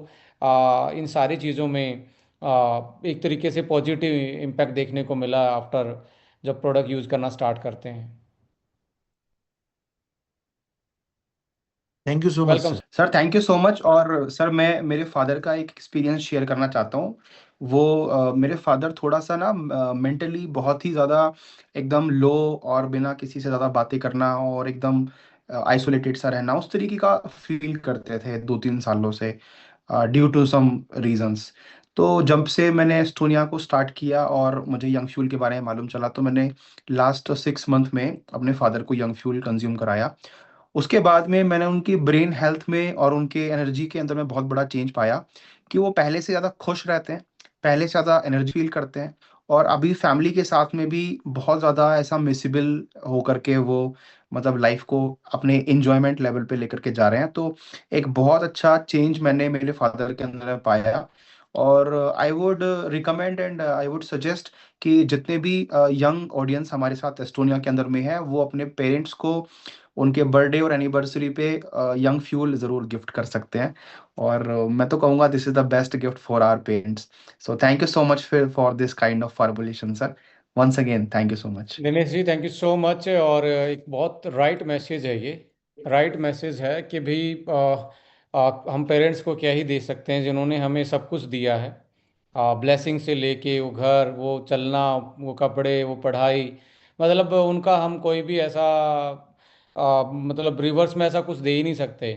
इन सारी चीज़ों में एक तरीके से पॉजिटिव इम्पैक्ट देखने को मिला आफ्टर जब प्रोडक्ट यूज़ करना स्टार्ट करते हैं।
Thank you so much
welcome
sir.
Sir thank you so much. और सर मैं मेरे फादर का एक एक्सपीरियंस शेयर करना चाहता हूँ। वो मेरे फादर थोड़ा सा ना मेंटली बहुत ही ज़्यादा एकदम लो, और बिना किसी से ज़्यादा बातें करना और एकदम आइसोलेटेड सा रहना, उस तरीके का फील करते थे 2-3 सालों से, ड्यू टू सम रीजंस। तो जब से मैंने एस्टोनिया को स्टार्ट किया और मुझे यंग फ्यूल के बारे में मालूम चला, तो मैंने लास्ट 6 मंथ में अपने फादर को यंग फ्यूल कंज्यूम कराया। उसके बाद में मैंने उनकी ब्रेन हेल्थ में और उनके एनर्जी के अंदर में बहुत बड़ा चेंज पाया, कि वो पहले से ज़्यादा खुश रहते हैं, पहले से ज़्यादा एनर्जी फील करते हैं, और अभी फैमिली के साथ में भी बहुत ज़्यादा ऐसा मिसेबल होकर के वो मतलब लाइफ को अपने एंजॉयमेंट लेवल पे लेकर के जा रहे हैं। तो एक बहुत अच्छा चेंज मैंने मेरे फादर के अंदर में पाया। और I would recommend and I would suggest कि जितने भी यंग ऑडियंस हमारे साथ एस्टोनिया के अंदर में है, वो अपने पेरेंट्स को उनके बर्थडे और एनिवर्सरी पे यंग फ्यूल ज़रूर गिफ्ट कर सकते हैं। और मैं तो कहूँगा this is the best gift for our parents. So thank you so much for this kind of formulation sir. Once again thank you so much.
Dinesh ji, thank you so much. और एक बहुत राइट मैसेज है ये, right message है कि भाई हम parents को क्या ही दे सकते हैं जिन्होंने हमें सब कुछ दिया है, ब्लेसिंग से लेके वो घर, वो चलना, वो कपड़े, वो पढ़ाई। मतलब उनका हम कोई भी ऐसा मतलब रिवर्स में ऐसा कुछ दे ही नहीं सकते।